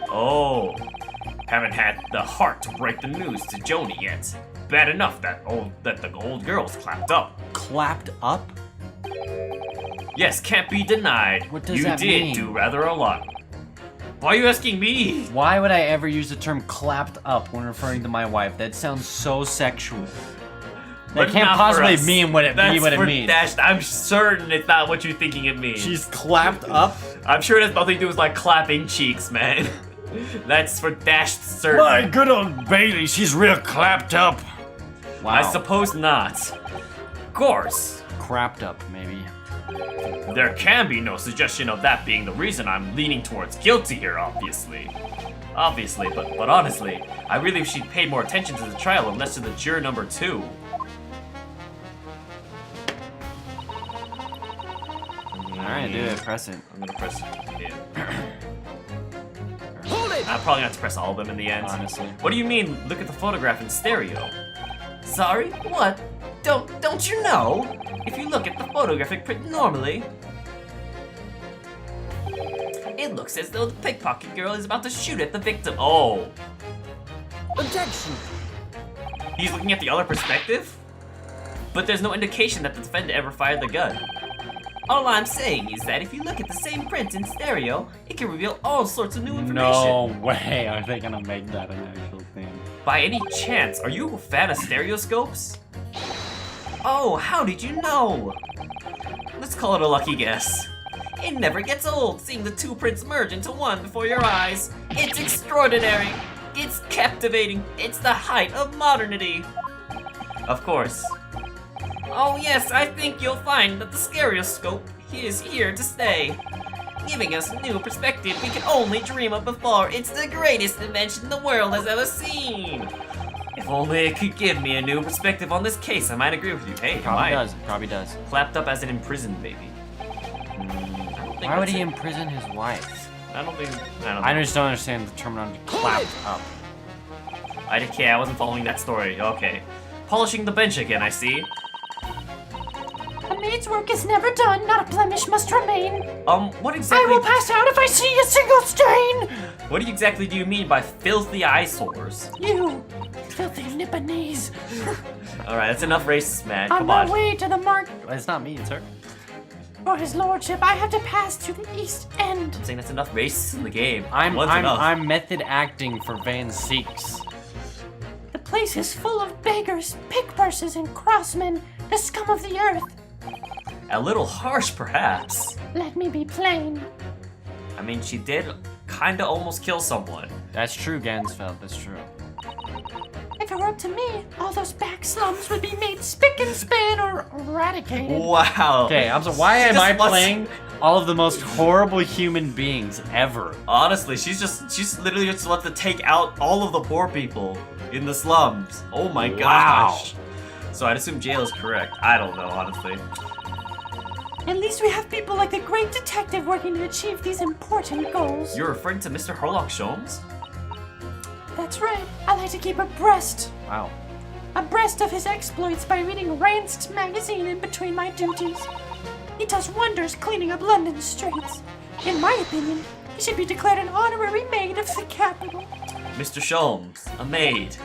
A: Oh,
F: Haven't had the heart to break the news to Joni yet. Bad enough that the old girl's clapped up.
B: Clapped up?
A: yes, can't be denied.
B: What does
A: you
B: that
A: did
B: mean?
A: do rather a lot. Why are you asking me?
B: Why would I ever use the term clapped up when referring to my wife? That sounds so sexual. That
A: But
B: can't
A: not for
B: possibly
A: us.
B: mean what it
A: That's for
B: means.
A: Dash. I'm certain it's not what you're thinking it means.
B: She's clapped up?
A: I'm sure it has nothing to do with like clapping cheeks, man. That's for Dash certain.
D: My good old Bailey, she's real clapped up.
B: Wow.
A: I suppose not. Of course.
B: Crapped up, maybe.
F: There can be no suggestion of that being the reason I'm leaning towards guilty here, obviously.
A: Obviously, but honestly, I really wish she'd paid more attention to the trial and less to the juror number 2.
B: Alright, do it. Press it.
A: I'm gonna press it. I'm probably not to press all of them in the end.
B: Honestly.
A: What do you mean? Look at the photograph in stereo. Sorry? What? Don't you know? If you look at the photographic print normally, it looks as though the pickpocket girl is about to shoot at the victim. Oh.
H: Objection!
A: He's looking at the other perspective? But there's no indication that the defendant ever fired the gun. All I'm saying is that if you look at the same print in stereo, it can reveal all sorts of new information.
B: No way are they gonna make that an actual thing.
A: By any chance, are you a fan of stereoscopes? Oh, how did you know? Let's call it a lucky guess. It never gets old seeing the two prints merge into one before your eyes. It's extraordinary. It's captivating. It's the height of modernity. Of course. Oh yes, I think you'll find that the stereoscope is here to stay, giving us a new perspective we could only dream of before. It's the greatest invention the world has ever seen. If only it could give me a new perspective on this case, I might agree with you. Hey,
B: Probably does. Probably does.
A: Clapped up as an imprisoned baby. I don't think
B: Why would
A: that's
B: he
A: it.
B: imprison his wife?
A: I don't know.
B: I just don't understand the terminology clapped up.
A: I wasn't following that story. Okay. Polishing the bench again, I see.
E: A maid's work is never done, not a blemish must remain.
A: What
E: I
A: exactly?
E: will pass out if I see a single stain.
A: What exactly do you mean by filthy eyesores?
E: You, filthy Nipponese.
A: All right, that's enough racist, man.
E: On
A: Come
E: my
A: on.
E: way to the mark
C: It's not me, it's her.
E: for his lordship, I have to pass through the East End.
A: I'm saying that's enough racists in the game.
B: I'm
A: One's enough.
B: I'm method acting for Van Zieks.
E: The place is full of beggars, pickpursers, and crossmen, the scum of the earth.
A: A little harsh, perhaps.
E: Let me be plain.
A: I mean, she did kinda almost kill someone.
B: That's true, Gansfeld. That's true.
E: If it were up to me, all those back slums would be made spick and span or eradicated.
A: Wow.
B: Okay, I'm sorry. Why
A: She
B: am
A: just
B: I
A: wants-
B: playing all of the most horrible human beings ever?
A: Honestly, she's literally just wants to take out all of the poor people in the slums. Oh my gosh. So I'd assume jail is correct. I don't know, honestly.
E: At least we have people like the great detective working to achieve these important goals.
A: You're referring to Mr. Herlock Sholmes?
E: That's right. I like to keep abreast
B: Wow.
E: of his exploits by reading Ranced magazine in between my duties. He does wonders cleaning up London streets. In my opinion, he should be declared an honorary maid of the capital.
A: Mr. Sholmes, a maid.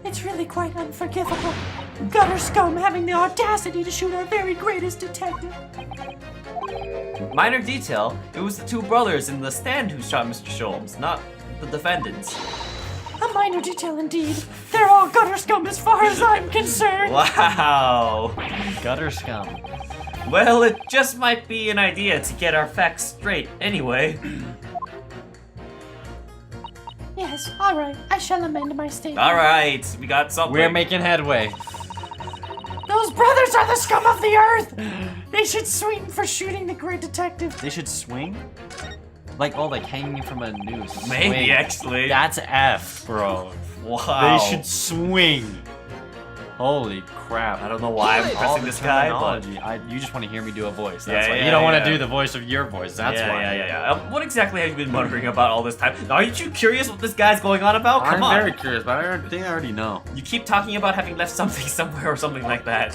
E: It's really quite unforgivable. Gutter scum having the audacity to shoot our very greatest detective.
A: Minor detail, it was the two brothers in the stand who shot Mr. Sholmes, not the defendants.
E: A minor detail indeed. They're all gutter scum as far as I'm concerned.
A: Wow.
B: Gutter scum.
A: Well, it just might be an idea to get our facts straight anyway.
E: Yes, alright. I shall amend my statement.
A: Alright, we got something.
B: We're making headway.
E: Those brothers are the scum of the earth! They should swing for shooting the great detective.
C: They should swing? Like, like hanging from a noose.
A: Maybe,
C: Swing.
A: actually.
B: That's F, bro.
A: Wow.
B: They should swing. Holy crap.
A: I don't know why I'm
C: All
A: pressing
C: the
A: this guy, but...
C: terminology. You just want to hear me do a voice.
A: Yeah,
C: That's why.
A: yeah,
B: You don't want
A: yeah.
B: to do the voice of your voice. That's why.
A: Yeah. What exactly have you been muttering about all this time? Aren't you curious what this guy's going on about? Come
C: I'm
A: on.
C: very curious, but I think I already know.
A: You keep talking about having left something somewhere or something like that.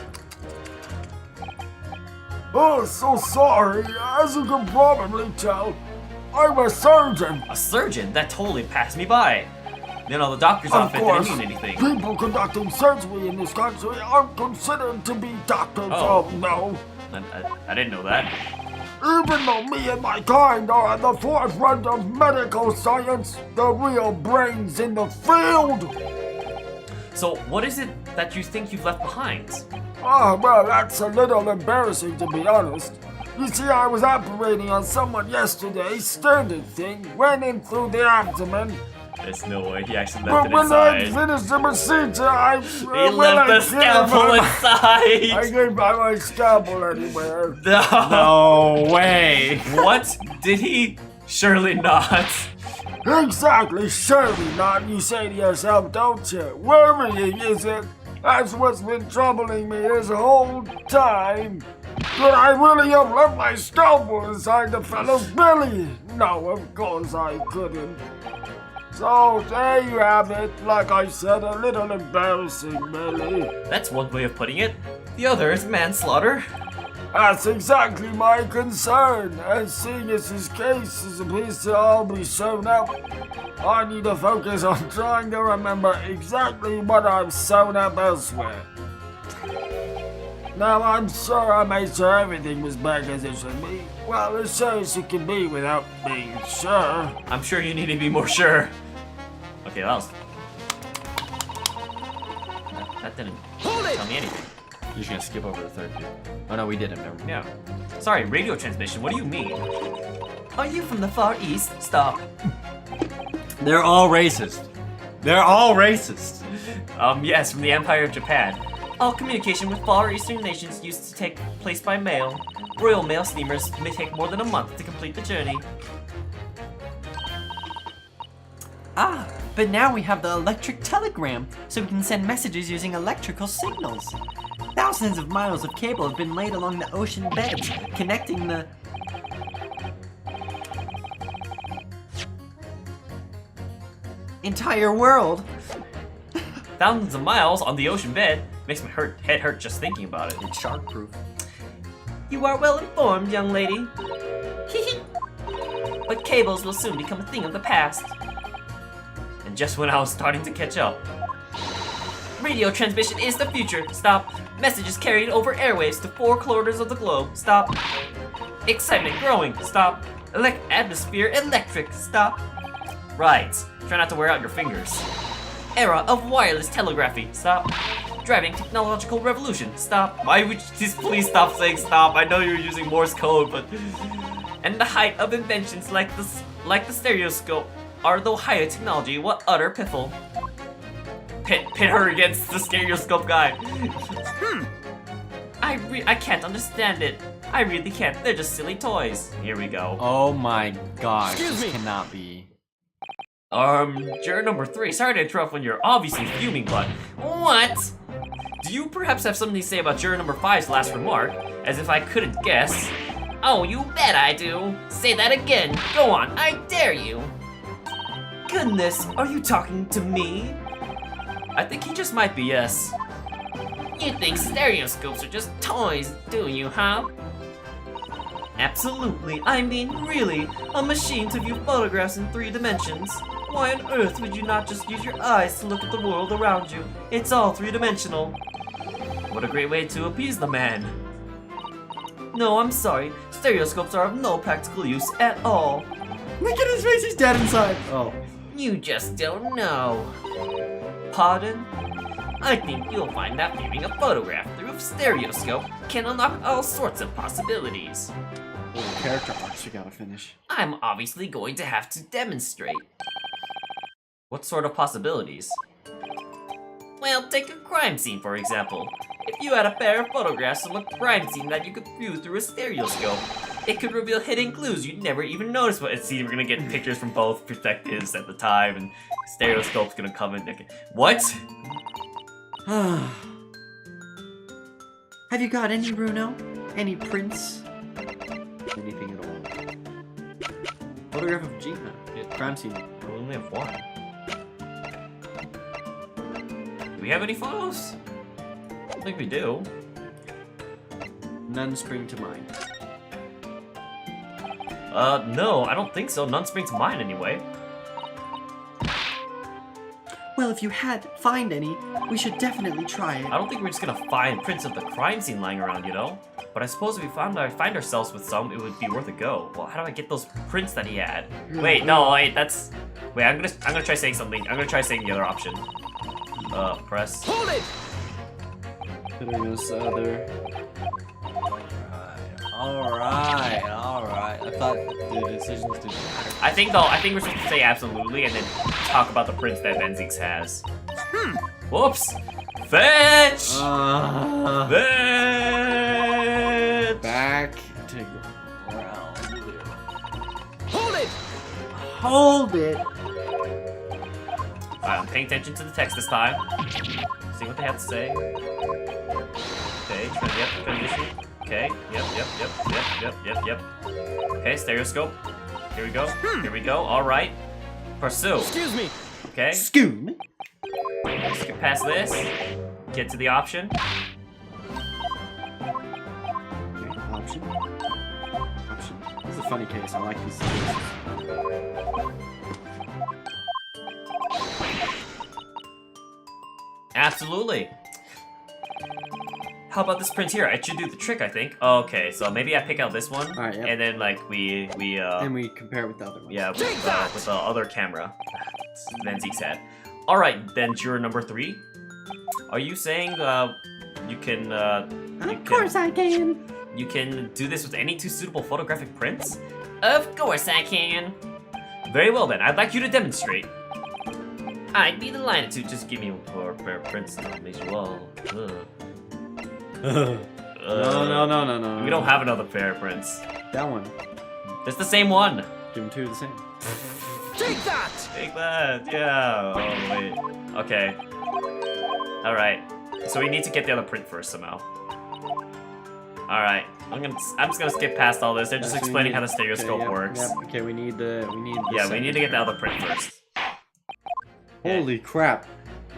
D: Oh, so sorry. As you can probably tell, I'm a surgeon.
A: A surgeon? That totally passed me by. You know, the doctor's
D: Of
A: outfit
D: course,
A: didn't mean anything.
D: people conducting surgery in this country are considered to be doctors.
A: Oh.
D: Oh no.
A: I didn't know that.
D: Even though me and my kind are at the forefront of medical science, the real brains in the field.
A: So, what is it that you think you've left behind?
D: Ah, well, that's a little embarrassing to be honest. You see, I was operating on someone yesterday, standard thing, went in through the abdomen.
A: There's no way he actually
D: But
A: left it
D: when I
A: inside.
D: finished the procedure, I
A: He left the scalpel
D: I
A: inside!
D: gave my scalpel anywhere.
A: No!
B: No way.
A: What? Did he? Surely not.
D: Exactly, surely not. You say to yourself, don't you? Worrying, is it? That's what's been troubling me this whole time. Could I really have left my scalpel inside the fellow's belly? No, of course I couldn't. So there you have it. Like I said, a little embarrassing, really.
A: That's one way of putting it. The other is manslaughter.
D: That's exactly my concern. And seeing as his case appears to all be sewn up, I need to focus on trying to remember exactly what I've sewn up elsewhere. Now, I'm sure I made sure everything was back as it should be. Well, as sure as it can be without being sure.
A: I'm sure you need to be more sure. Okay, that was... That didn't tell me anything.
C: You're just gonna skip over the third view. Oh no, we didn't. Never mind.
A: Yeah. Sorry, radio transmission, what do you mean? Are you from the Far East? Stop.
C: They're all racist. They're all racist.
A: Yes, from the Empire of Japan. All communication with Far Eastern nations used to take place by mail. Royal Mail steamers may take more than a month to complete the journey.
C: Ah, but now we have the electric telegram, so we can send messages using electrical signals. Thousands of miles of cable have been laid along the ocean beds, connecting the... entire world.
A: thousands of miles on the ocean bed. Makes my head hurt just thinking about it.
C: It's shark-proof.
A: You are well informed, young lady. But cables will soon become a thing of the past. And just when I was starting to catch up. Radio transmission is the future. Stop. Messages carried over airwaves to 4 corners of the globe. Stop. Excitement growing. Stop. Atmosphere electric. Stop. Right. Try not to wear out your fingers. Era of wireless telegraphy. Stop. Driving technological revolution. Stop. Why would you just please stop saying stop? I know you're using Morse code, but... And the height of inventions like the stereoscope are the higher technology. What utter piffle. Pit her against the stereoscope guy. I can't understand it. I really can't. They're just silly toys. Here we go.
B: Oh my gosh,
H: Excuse
B: this
H: me.
B: cannot be.
A: Juror number 3. Sorry to interrupt when you're obviously fuming, but what? Do you perhaps have something to say about juror number 5's last remark? As if I couldn't guess. Oh, you bet I do. Say that again. Go on, I dare you. Goodness, are you talking to me? I think he just might be, yes. You think stereoscopes are just toys, do you, huh? Absolutely, I mean really, a machine to view photographs in 3 dimensions. Why on earth would you not just use your eyes to look at the world around you? It's all 3-dimensional. What a great way to appease the man. No, I'm sorry, stereoscopes are of no practical use at all.
C: Look at his face, he's dead inside. Oh.
A: You just don't know. Pardon? I think you'll find that viewing a photograph through a stereoscope can unlock all sorts of possibilities.
C: Oh, character arcs you gotta finish.
A: I'm obviously going to have to demonstrate. What sort of possibilities? Well, take a crime scene for example. If you had a pair of photographs of a crime scene that you could view through a stereoscope, it could reveal hidden clues you'd never even notice. But see, we're gonna get pictures from both perspectives at the time, and stereoscope's gonna come in. What?
C: Have you got any, Bruno? Any prints? Anything at all? Photograph of Gina. Crime scene.
A: We only have 1. Do we have any photos? I don't think we do.
C: None spring to mind.
A: No, I don't think so. None spring to mind anyway.
C: Well, if you find any, we should definitely try it.
A: I don't think we're just gonna find prints of the crime scene lying around, you know? But I suppose if we find ourselves with some, it would be worth a go. Well, how do I get those prints that he had? Wait, no, wait, that's... Wait, I'm gonna try saying something. I'm gonna try saying the other option. Press.
H: Hold it!
C: Bitterness, other.
B: Alright. I thought the decisions didn't matter.
A: I think we're supposed to say absolutely and then talk about the prints that Zieks has. Whoops! Fetch! Fetch!
C: Back to ground.
H: Hold it!
C: Hold it!
A: Alright, I'm paying attention to the text this time. See what they have to say. Okay, transition. Okay, yep. Okay, stereoscope. Here we go. Here we go. Alright. Pursue.
H: Excuse me.
A: Okay.
C: Scoon.
A: Skip past this. Get to the option.
C: Okay, option. Option. This is a funny case. I like these situations.
A: Absolutely. How about this print here? It should do the trick, I think. Okay, so maybe I pick out this one,
C: Alright, yep.
A: and then like we
C: And we compare it with the other ones.
A: yeah, with the other camera. Then Zieks had. All right, then juror number 3. Are you saying you can
E: Of course I can.
A: you can do this with any 2 suitable photographic prints? Of course I can. Very well then. I'd like you to demonstrate. I'd be delighted to. Just give me a pair of prints visual.
C: No.
A: We don't have another pair of prints.
C: That one.
A: It's the same one.
C: Give them 2 of the same.
H: Take that!
A: Take that. Yeah. Oh wait. Okay. All right. So we need to get the other print first somehow. All right. I'm just gonna skip past all this. They're just
C: Yes, we
A: explaining
C: need-
A: how the stereoscope
C: okay, yep,
A: works.
C: Yep. Okay, we need the
A: Yeah, we need to get the other print first.
C: Holy crap.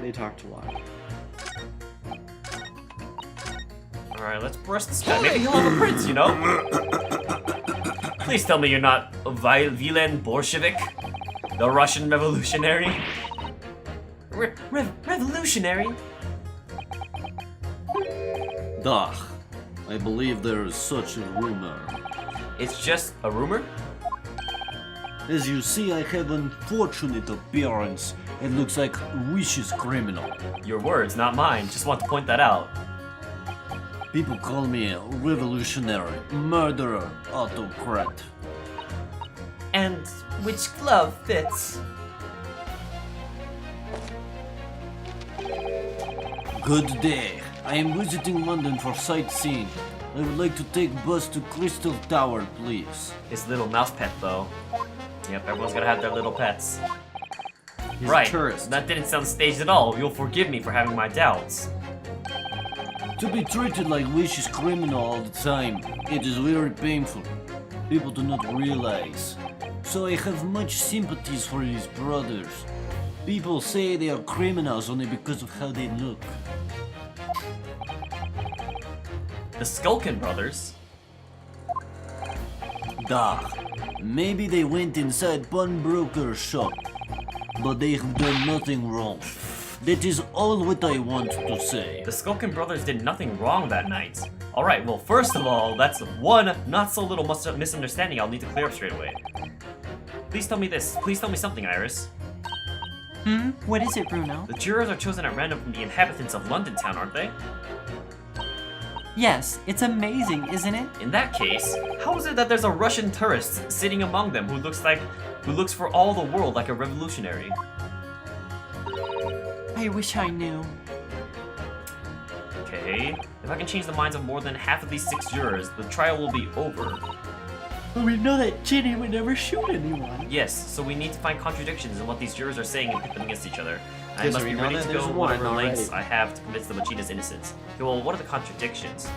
C: They talked a lot.
A: Alright, let's brush this guy. Maybe he'll have a prince, you know? Please tell me you're not Vilen Bolshevik? The Russian revolutionary? Revolutionary?
G: Dah, I believe there is such a rumor.
A: It's just a rumor?
G: As you see, I have unfortunate appearance. It looks like Wish is criminal.
A: Your words, not mine. Just want to point that out.
G: People call me a revolutionary, murderer, autocrat.
A: And which glove fits?
G: Good day. I am visiting London for sightseeing. I would like to take bus to Crystal Tower, please.
A: His little mouse pet, though. Yep, everyone's gonna have their little pets.
C: He's
A: Right,
C: a tourist.
A: that didn't sound staged at all. You'll forgive me for having my doubts.
G: To be treated like Wish is criminal all the time, it is very painful. People do not realize. So I have much sympathies for his brothers. People say they are criminals only because of how they look.
A: The Skulkin brothers?
G: Dah, maybe they went inside pawnbroker's shop, but they have done nothing wrong. That is all what I want to say.
A: The Skulkin brothers did nothing wrong that night. Alright, well, first of all, that's one not so little misunderstanding I'll need to clear up straight away. Please tell me this. Please tell me something, Iris.
C: What is it, Bruno?
A: The jurors are chosen at random from the inhabitants of London town, aren't they?
C: Yes, it's amazing, isn't it?
A: In that case, how is it that there's a Russian tourist sitting among them who looks for all the world like a revolutionary?
C: I wish I knew.
A: Okay, if I can change the minds of more than half of these 6 jurors, the trial will be over.
C: Well, we know that Ginny would never shoot anyone.
A: Yes, so we need to find contradictions in what these jurors are saying and pit them against each other. I
C: Yes,
A: must
C: we
A: be
C: know
A: ready
C: that
A: to
C: there's
A: go
C: one
A: whatever lengths
C: already.
A: I have to convince them Machina's innocence. Okay, well, what are the contradictions?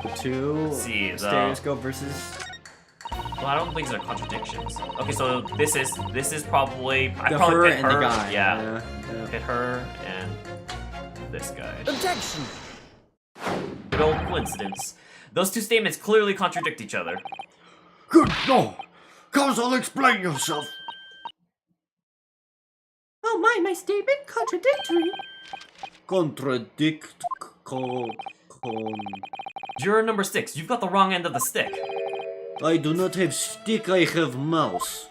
C: The two
A: Let's see, the-
C: stereoscope versus.
A: Well, I don't think there are contradictions. Okay, so this is probably I
C: The
A: probably
C: her
A: pick
C: and
A: her.
C: the guy.
A: Yeah,
C: yeah.
A: hit her and this guy.
H: Objection!
A: Good old coincidence. Those two statements clearly contradict each other.
D: Good no! Counsel, explain yourself.
E: Oh my statement contradictory.
G: Contradict
A: Juror number 6, you've got the wrong end of the stick.
G: I do not have stick, I have mouse.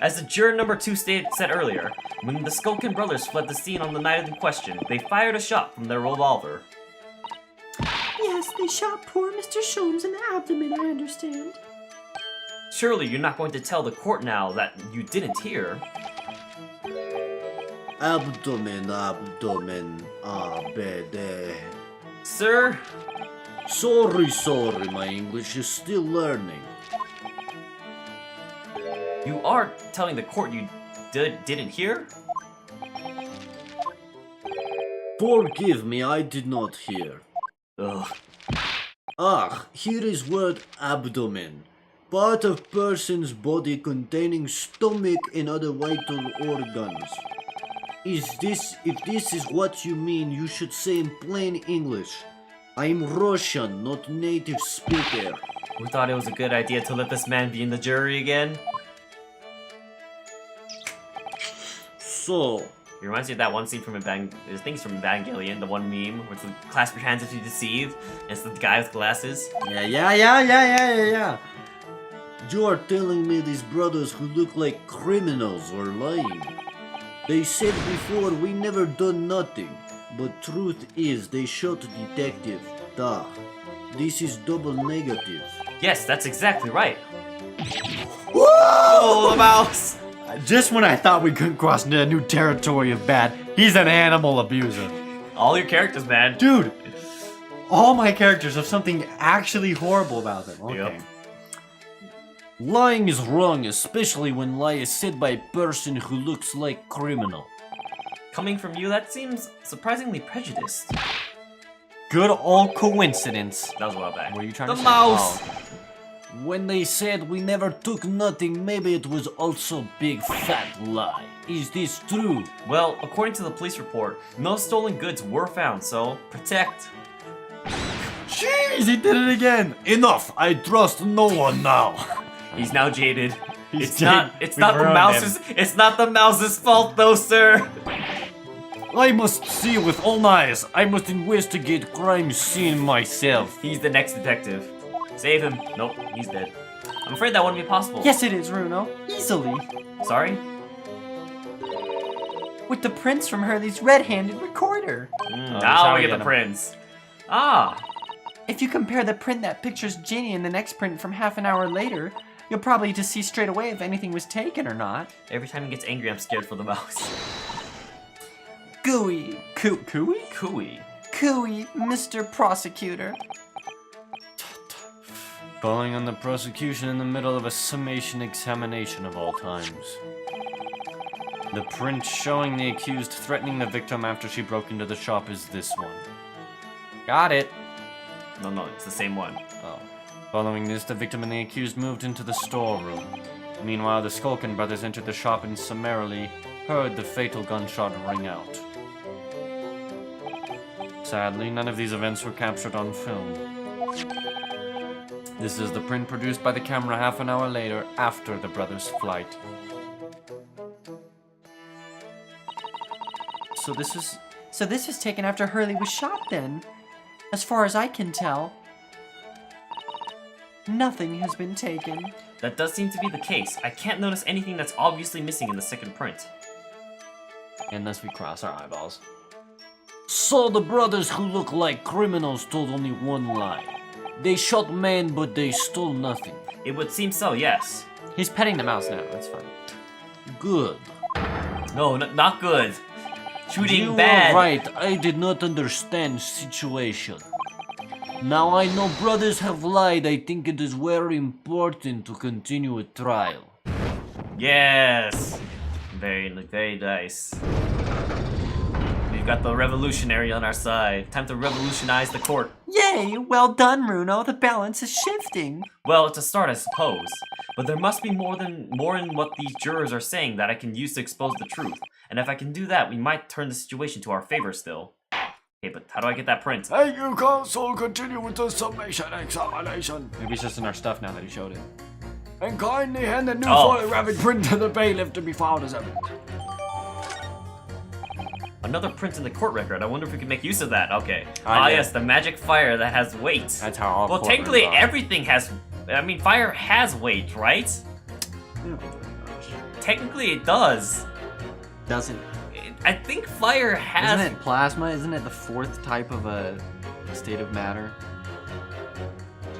A: As the juror number 2 said earlier, when the Skulkin brothers fled the scene on the night in question, they fired a shot from their revolver.
E: Yes, they shot poor Mr. Sholmes in the abdomen, I understand.
A: Surely you're not going to tell the court now that you didn't hear.
G: Abdomen, abd.
A: Sir,
G: Sorry, my English is still learning.
A: you are telling the court you didn't hear?
G: Forgive me, I did not hear.
A: Ugh.
G: Here is word abdomen. Part of person's body containing stomach and other vital organs. If this is what you mean, you should say in plain English. I'm Russian, not native speaker.
A: We thought it was a good idea to let this man be in the jury again.
G: So,
A: It reminds me of that one scene from there's things from Evangelion, the one meme where it's the clasp your hands if you deceive, and it's the guy with glasses.
C: Yeah.
G: you are telling me these brothers who look like criminals are lying. They said before we never done nothing, but truth is they shot detective. Duh. This is double negative.
A: Yes, that's exactly right. Oh, the mouse!
C: Just when I thought we couldn't cross into a new territory of bad, he's an animal abuser.
A: All your characters, man.
C: Dude, all my characters have something actually horrible about them. Okay.
A: Yep.
G: Lying is wrong, especially when lie is said by a person who looks like criminal.
A: Coming from you, that seems surprisingly prejudiced.
C: Good old coincidence.
A: That was a while back.
C: What are you trying
A: The
C: to say?
A: mouse!
C: Oh.
G: When they said we never took nothing, maybe it was also big fat lie. Is this true?
A: Well, according to the police report, no stolen goods were found, so protect.
C: Jeez, he did it again.
G: Enough! I trust no one now.
A: He's now jaded.
C: He's
A: It's not
C: We've
A: the
C: ruined
A: mouse's it's not the mouse's fault though, sir.
G: I must see with own eyes. I must investigate crime scene myself.
A: He's the next detective. Save him. Nope, he's dead. I'm afraid that wouldn't be possible.
C: Yes, it is, Runo. Easily.
A: Sorry?
C: With the prints from Hurley's red-handed recorder.
A: Now
B: how
A: we
B: we
A: get
B: get
A: the
B: him.
A: prints. Ah,
C: If you compare the print that pictures Ginny and the next print from half an hour later, you'll probably just see straight away if anything was taken or not.
A: every time he gets angry, I'm scared for the mouse.
C: Gooey. Cooey?
A: Cooey.
C: Cooey, Mr. Prosecutor.
B: Calling on the prosecution in the middle of a summation examination of all times. The print showing the accused threatening the victim after she broke into the shop is this one. Got it.
A: No, it's the same one.
B: Oh. Following this, the victim and the accused moved into the storeroom. Meanwhile, the Skulkin brothers entered the shop and summarily heard the fatal gunshot ring out. Sadly, none of these events were captured on film. This is the print produced by the camera half an hour later after the brothers' flight.
C: So this was taken after Hurley was shot then. As far as I can tell, nothing has been taken.
A: That does seem to be the case. I can't notice anything that's obviously missing in the second print.
B: Unless we cross our eyeballs.
G: So the brothers who look like criminals told only one lie. They shot man, but they stole nothing.
A: It would seem so, yes.
B: He's petting the mouse now, that's fine.
G: Good.
A: No, not good. Shooting
G: You
A: bad.
G: are right. I did not understand situation. Now I know brothers have lied. I think it is very important to continue a trial.
A: Yes. Very nice. We've got the revolutionary on our side. Time to revolutionize the court.
C: Yay! Well done, Runo. The balance is shifting.
A: Well, it's a start, I suppose. But there must be more in what these jurors are saying that I can use to expose the truth. And if I can do that, we might turn the situation to our favor still. Okay, but how do I get that print?
D: Thank you, Counsel. Continue with the summation examination.
B: Maybe it's just in our stuff now that he showed it.
D: And kindly hand the new
A: Oh.
D: photographic print to the bailiff to be filed as evidence.
A: Another print in the court record. I wonder if we can make use of that. Okay.
B: Yeah.
A: Yes, the magic fire that has weight.
B: That's how all
A: Well,
B: court
A: technically,
B: records are.
A: everything has. I mean, fire has weight, right? Technically, it does.
C: Doesn't.
A: I think fire has.
C: Isn't it plasma? Isn't it the fourth type of a state of matter?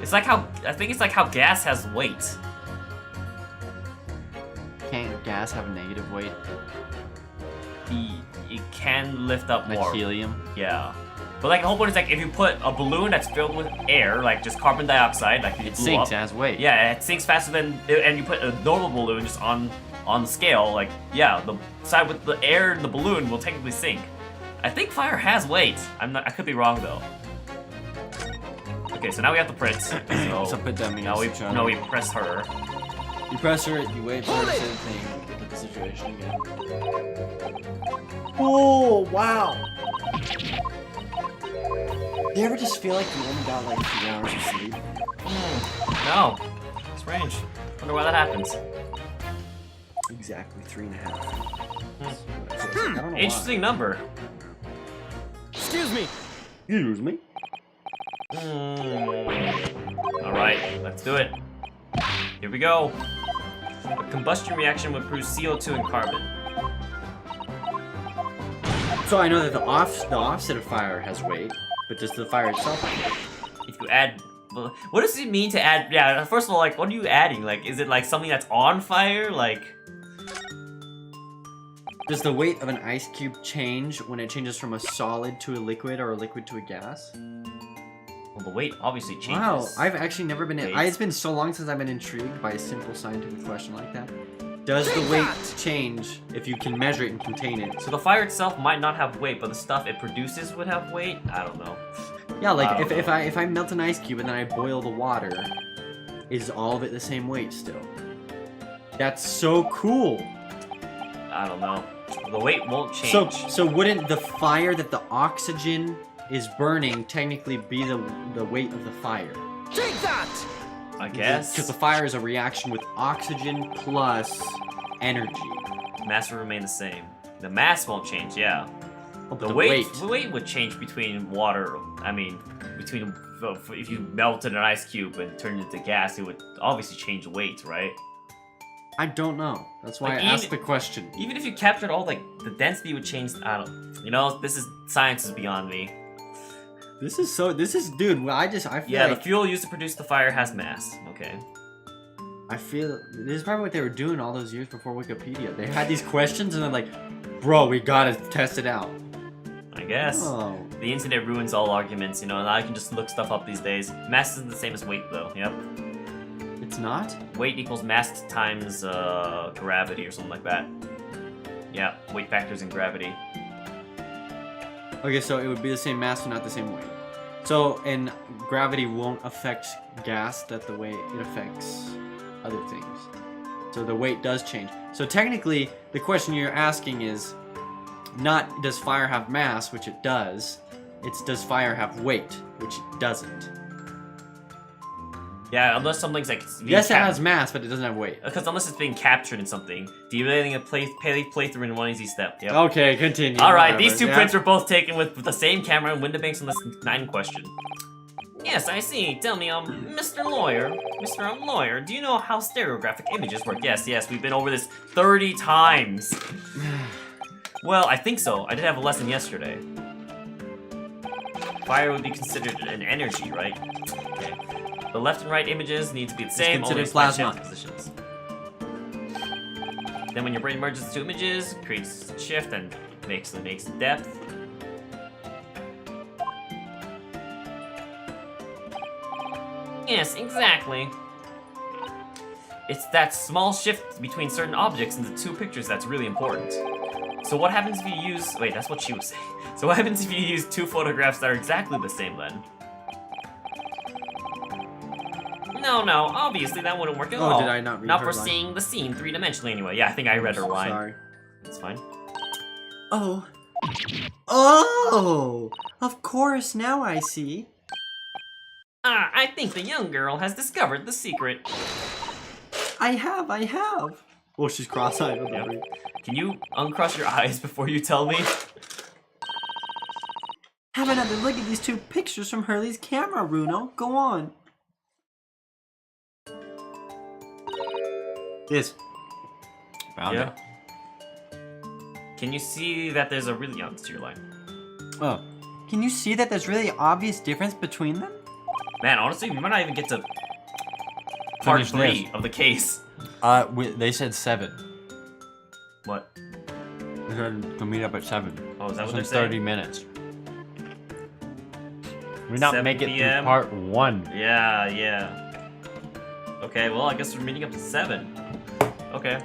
A: It's like how. I think it's like how gas has weight.
C: Can't gas have a negative weight?
A: It can lift up
C: Like
A: more.
C: helium?
A: Yeah. But like the whole point is like if you put a balloon that's filled with air, like just carbon dioxide, like
C: It
A: blew
C: sinks,
A: up,
C: it has weight.
A: yeah, it sinks faster than, and you put a normal balloon just on the scale, like yeah, the side with the air in the balloon will technically sink. I think fire has weight. I could be wrong though. Okay, so now we have the print. So
B: put that means
A: now we
B: John.
A: no we press her.
C: You press her, you wait for
H: Hold
C: her to
H: it!
C: say the thing, you get to the situation again.
G: Oh, wow.
C: You ever just feel like you only got like 3 hours of sleep?
A: No, strange. Wonder why that happens.
C: Exactly 3.5. I don't know
A: Interesting number.
H: Excuse me.
G: Excuse me.
A: All right, let's do it. Here we go. A combustion reaction would produce CO2 and carbon.
C: So I know that the offset of fire has weight, but does the fire itself have weight?
A: If you add, well, what does it mean to add? Yeah, first of all, like, what are you adding? Like, is it like something that's on fire? Like,
C: Does the weight of an ice cube change when it changes from a solid to a liquid or a liquid to a gas?
A: well, the weight obviously changes.
C: Wow, I've actually never been.
A: Weight.
C: It's been so long since I've been intrigued by a simple scientific question like that. Does the weight change if you can measure it and contain it?
A: So the fire itself might not have weight, but the stuff it produces would have weight. I don't know.
C: Yeah, like
A: I
C: if
A: don't know.
C: I melt an ice cube and then I boil the water, is all of it the same weight still? That's so cool.
A: I don't know. The weight won't change.
C: So wouldn't the fire that the oxygen is burning technically be the weight of the fire?
H: Take that!
A: I guess.
C: Because the fire is a reaction with oxygen plus energy.
A: Mass will remain the same. The mass won't change, yeah.
C: Oh, but
A: The weight would change between water. I mean, between if you melted an ice cube and turned it into gas, it would obviously change weight, right?
C: I don't know. That's why
A: Like,
C: I asked
A: even-
C: the question.
A: Even if you captured all like the density would change. I don't. You know, this is science is beyond me.
C: This is dude. I feel
A: Yeah,
C: like
A: the fuel used to produce the fire has mass. Okay.
C: I feel this is probably what they were doing all those years before Wikipedia. They had these questions and they're like, bro, we gotta test it out.
A: I guess.
C: Oh.
A: The internet ruins all arguments, you know, and I can just look stuff up these days. Mass isn't the same as weight, though. Yep.
C: It's not?
A: Weight equals mass times gravity or something like that. Yeah, weight factors in gravity.
C: Okay, so it would be the same mass but not the same weight. So, and gravity won't affect gas that the way it affects other things. So the weight does change. So technically, the question you're asking is not does fire have mass, which it does. It's does fire have weight, which it doesn't.
A: Yeah, unless something's like... being
C: Yes, it has mass, but it doesn't have weight.
A: Because unless it's being captured in something. Derailing a playthrough in one easy step. Yep.
C: Okay, continue.
A: Alright,
C: whatever.
A: these two
C: Yeah.
A: prints were both taken with the same camera and window banks on this 9 question. Yes, I see. Tell me, Mr. Lawyer, Lawyer, do you know how stereographic images work? Yes, we've been over this 30 times. Well, I think so. I did have a lesson yesterday. Fire would be considered an energy, right? Okay. The left and right images need to be the same, only
C: considered
A: slight
C: plasma.
A: shift positions. Then when your brain merges the two images, creates a shift and makes the depth. Yes, exactly. It's that small shift between certain objects in the two pictures that's really important. So what happens if you use... Wait, that's what she was saying. So what happens if you use two photographs that are exactly the same then? No, obviously that wouldn't work at all.
C: Oh, did I not read
A: Not
C: her
A: for
C: line?
A: seeing the scene three-dimensionally anyway. Yeah, I think I read her line.
C: Sorry.
A: It's fine.
C: Oh. Oh! Of course, now I see.
A: Ah, I think the young girl has discovered the secret.
C: I have. Oh, she's cross-eyed.
A: Yep. Can you uncross your eyes before you tell me?
C: Have another look at these two pictures from Hurley's camera, Bruno. Go on. Yes. Found
A: Yeah. Can you see that there's a really... Oh, it's your line.
C: Oh. Can you see that there's really obvious difference between them?
A: Man, honestly, we might not even get to part
B: Finish
A: 3
B: this.
A: of the case.
B: They said 7.
A: What?
B: They said to meet up at 7.
A: Oh, is that what
B: That's
A: they're
B: in
A: saying?
B: 30 minutes. We not
A: 7
B: make it
A: PM?
B: through part 1.
A: Yeah. Okay, well, I guess we're meeting up to 7. Okay.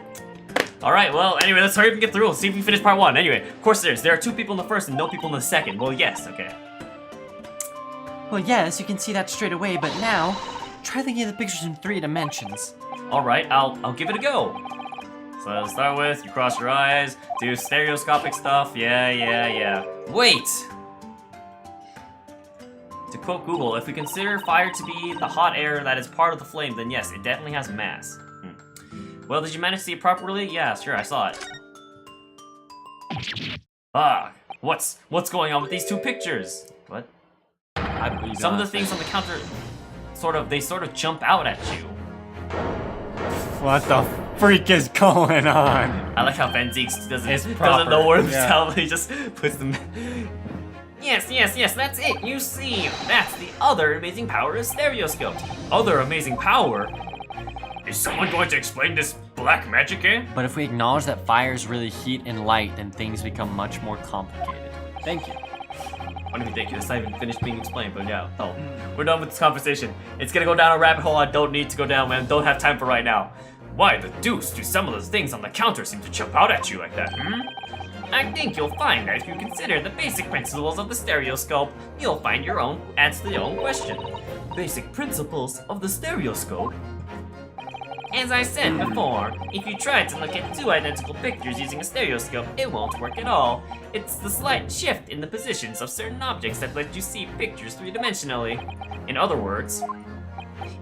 A: Alright, well, anyway, let's hurry up and get through. Let's see if we finish part 1. Anyway, of course there are 2 people in the first and no people in the second. Well, yes, okay.
E: Well, yes, you can see that straight away, but now, try looking at the pictures in 3 dimensions.
A: Alright, I'll give it a go. So to start with, you cross your eyes, do stereoscopic stuff. Yeah. Wait! To quote Google, if we consider fire to be the hot air that is part of the flame, then yes, it definitely has mass. Well, did you manage to see it properly? Yeah, sure, I saw it. What's going on with these 2 pictures? What? Some of the things on the counter sort of jump out at you.
B: What the freak is going on?
A: I like how Ben Zieks doesn't
B: proper,
A: know what
B: yeah.
A: himself, he just puts them... Yes, that's it, you see! That's the other amazing power of stereoscope. Other amazing power? Is someone going to explain this black magic game?
C: But if we acknowledge that fire is really heat and light, then things become much more complicated. Thank you.
A: I don't even think it's not even finished being explained, but yeah. Oh, we're done with this conversation. It's gonna go down a rabbit hole I don't need to go down, man. Don't have time for right now. Why the deuce do some of those things on the counter seem to jump out at you like that, I think you'll find that if you consider the basic principles of the stereoscope, you'll find your own answer to your own question. Basic principles of the stereoscope? As I said before, if you try to look at two identical pictures using a stereoscope, it won't work at all. It's the slight shift in the positions of certain objects that let you see pictures three-dimensionally. In other words,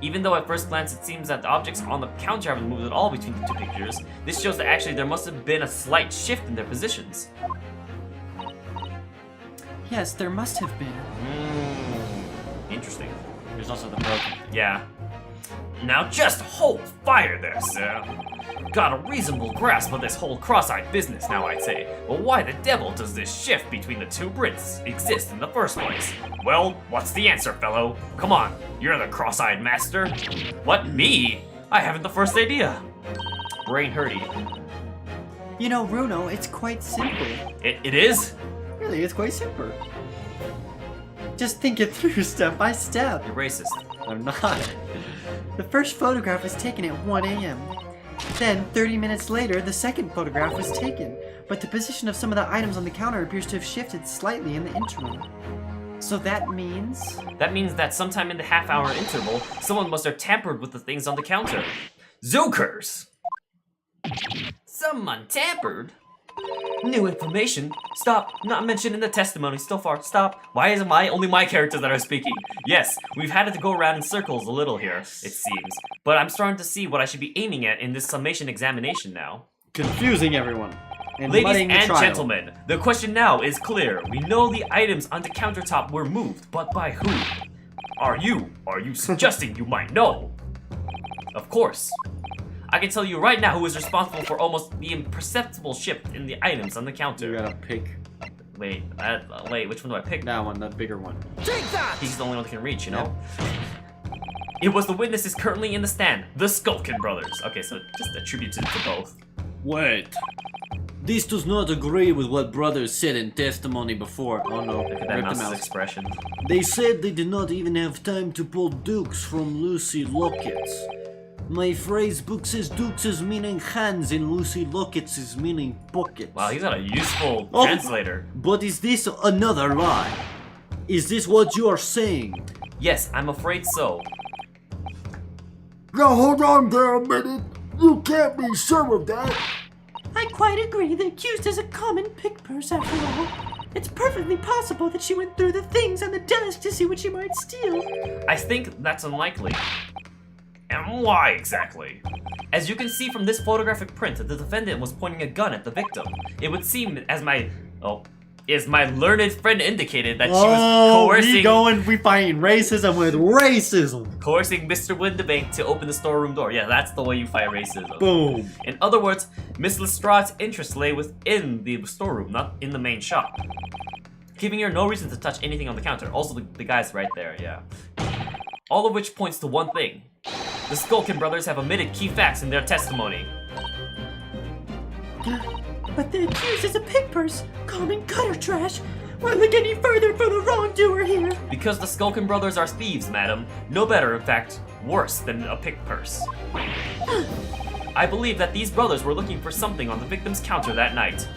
A: even though at first glance it seems that the objects on the counter haven't moved at all between the two pictures, this shows that actually there must have been a slight shift in their positions.
C: Yes, there must have been.
A: Interesting.
B: There's also the broken.
A: Yeah. Now just hold fire there, sir. Got a reasonable grasp of this whole cross-eyed business now, I'd say. But why the devil does this shift between the two prints exist in the first place? Well, what's the answer, fellow? Come on, you're the cross-eyed master. What, me? I haven't the first idea. Brain hurty.
C: You know, Bruno, it's quite simple.
A: It is?
C: Really, it's quite simple. Just think it through step by step.
A: You're racist.
C: I'm not. The first photograph was taken at 1 a.m. Then, 30 minutes later, the second photograph was taken, but the position of some of the items on the counter appears to have shifted slightly in the interim. So that means...
A: That means that sometime in the half-hour interval, someone must have tampered with the things on the counter. Zookers! Someone tampered? New information? Stop. Not mentioned in the testimony so far. Stop. Why is it only my characters that are speaking? Yes, we've had to go around in circles a little here, it seems. But I'm starting to see what I should be aiming at in this summation examination now.
C: Confusing everyone. And
A: Ladies
C: muddying the
A: and
C: trial.
A: gentlemen, the question now is clear. We know the items on the countertop were moved, but by who? Are you suggesting you might know? Of course. I can tell you right now who is responsible for almost the imperceptible shift in the items on the counter.
C: You gotta pick
A: Wait, which one do I pick?
C: that one, the bigger one.
A: He's the only one that can reach, you know? It was the witnesses currently in the stand, the Skulkin brothers. Okay, so just attribute it to both.
G: Wait. This does not agree with what brothers said in testimony before. Oh no,
A: Look at that
G: rip the
A: mouse's
G: mouse.
A: expression.
G: They said they did not even have time to pull dukes from Lucy lockets. My phrase book says dukes is meaning hands and Lucy lockets is meaning pockets.
A: Wow, he's got a useful
G: Oh.
A: translator.
G: But is this another lie? Is this what you are saying?
A: Yes, I'm afraid so.
D: Now hold on there a minute. You can't be sure of that.
E: I quite agree. The accused is a common pick purse after all. It's perfectly possible that she went through the things on the desk to see what she might steal.
A: I think that's unlikely. And why exactly? As you can see from this photographic print, the defendant was pointing a gun at the victim. It would seem, as my learned friend indicated, that she was
C: we find racism with racism.
A: coercing Mr. Windebank to open the storeroom door. Yeah, that's the way you fight racism.
C: Boom.
A: In other words, Miss Lestrade's interest lay within the storeroom, not in the main shop, giving her no reason to touch anything on the counter. Also, the guy's right there, yeah. All of which points to one thing. The Skulkin brothers have omitted key facts in their testimony.
E: But the accused is a pick purse, common gutter trash. Why look any further for the wrongdoer here?
A: Because the Skulkin brothers are thieves, madam. No better, in fact, worse than a pick purse. I believe that these brothers were looking for something on the victim's counter that night.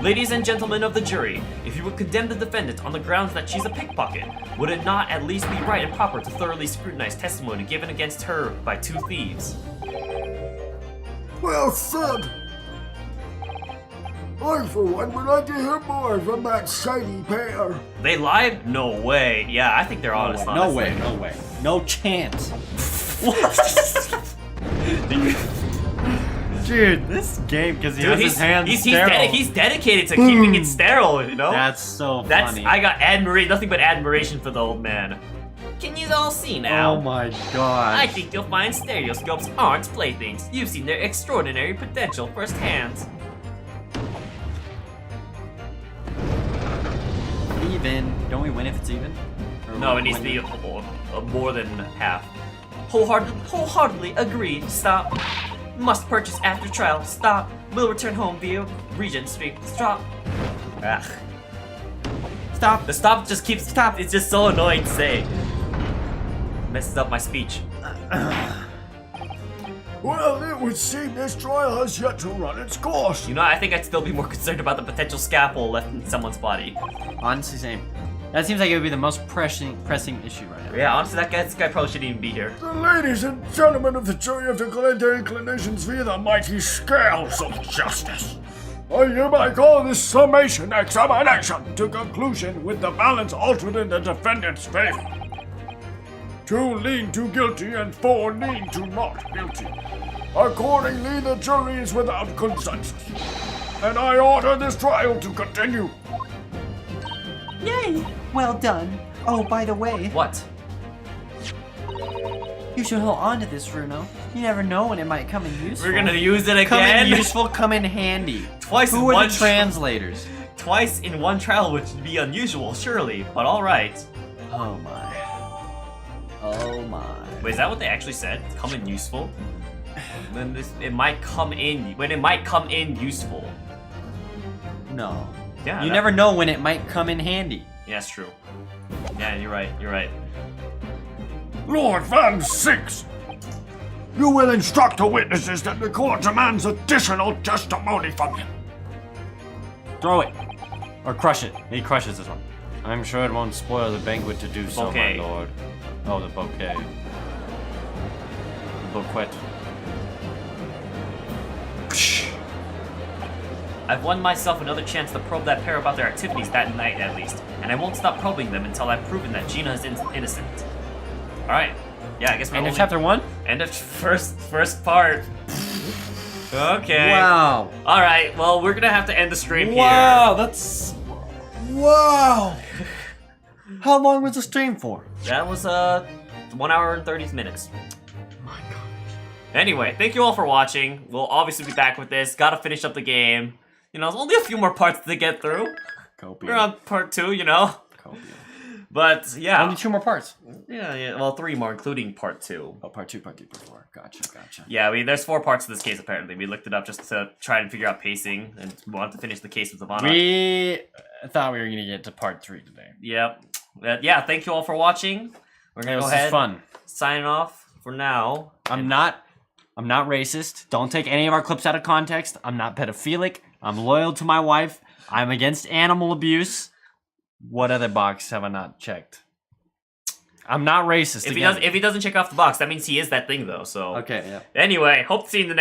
A: Ladies and gentlemen of the jury, if you would condemn the defendant on the grounds that she's a pickpocket, would it not at least be right and proper to thoroughly scrutinize testimony given against her by two thieves?
D: Well said. I, for one, would like to hear more from that shiny pair.
A: They lied? No way. Yeah, I think they're honest.
C: No way, no way. No chance. Dude, this game, because he
A: Dude,
C: has his hands sterile.
A: he's dedicated to keeping it sterile, you know?
C: That's so
A: That's
C: funny.
A: I got nothing but admiration for the old man. Can you all see now?
C: Oh my god.
A: I think you'll find stereoscopes aren't playthings. You've seen their extraordinary potential firsthand.
C: Even. Don't we win if it's even? Or
A: No,
C: we
A: it needs to
C: win
A: be more than half. Wholeheartedly agreed. Stop. Must purchase after trial. Stop. Will return home via Regent Street. Stop. Ugh.
C: Stop.
A: The stop just keeps stop. It's just so annoying to say. Messes up my speech.
D: Well, it would seem this trial has yet to run its course.
A: You know, I think I'd still be more concerned about the potential scalpel left in someone's body.
C: Honestly, same. That seems like it would be the most pressing issue right now.
A: Yeah, honestly, this guy probably shouldn't even be here.
D: The ladies and gentlemen of the jury have declared their inclinations via the mighty scales of justice. I hereby call this summation examination to conclusion with the balance altered in the defendant's favor. 2 lean to guilty and 4 lean to not guilty. Accordingly, the jury is without consensus, and I order this trial to continue.
C: Yay! Well done. Oh, by the way,
A: What?
C: you should hold on to this, Runo. You never know when it might come in useful.
A: We're gonna use it
C: come
A: again?
C: in useful, come in handy.
A: Twice in
C: Who are
A: one
C: the translators?
A: Twice in one trial, which would be unusual, surely, but alright.
C: Oh my. Oh my.
A: Wait, is that what they actually said? Come in useful? Then it might come in useful.
C: No.
A: Yeah.
C: You
A: that-
C: never know when it might come in handy.
A: Yeah, that's true. Yeah, you're right.
D: Lord Van Zieks, you will instruct the witnesses that the court demands additional testimony from them.
B: Throw it. Or crush it. He crushes this one. I'm sure it won't spoil the banquet to do so,
A: Bouquet.
B: my lord. Oh, the bouquet. Bouquet.
A: I've won myself another chance to probe that pair about their activities that night, at least, and I won't stop probing them until I've proven that Gina is innocent. All right. Yeah, I guess we're
C: End of
A: only-
C: chapter 1?
A: End of first part. Okay.
C: Wow.
A: All right. Well, we're gonna have to end the stream
C: Wow, that's... Wow! How long was the stream for?
A: here. That was 1 hour and 30 minutes.
C: My god.
A: Anyway, thank you all for watching. We'll obviously be back with this. Gotta finish up the game. You know, there's only a few more parts to get through.
C: Copium.
A: We're on part 2, you know.
C: Copium.
A: But yeah.
C: Only 2 more parts.
A: Yeah. Well, 3 more, including part 2.
C: Oh, part 2, part 3, part 4. Gotcha.
A: Yeah, there's 4 parts to this case apparently. We looked it up just to try and figure out pacing, and we wanted to finish the case with Ivana.
C: We thought we were gonna get to part 3 today.
A: Yep. Yeah, thank you all for watching. We're gonna go
C: This
A: ahead.
C: is fun.
A: Signing off for now.
B: I'm not racist. Don't take any of our clips out of context. I'm not pedophilic. I'm loyal to my wife. I'm against animal abuse. What other box have I not checked? I'm not racist.
A: If
B: again.
A: he doesn't check off the box, that means he is that thing though. So
C: Okay, yeah.
A: anyway, hope to see you in the next.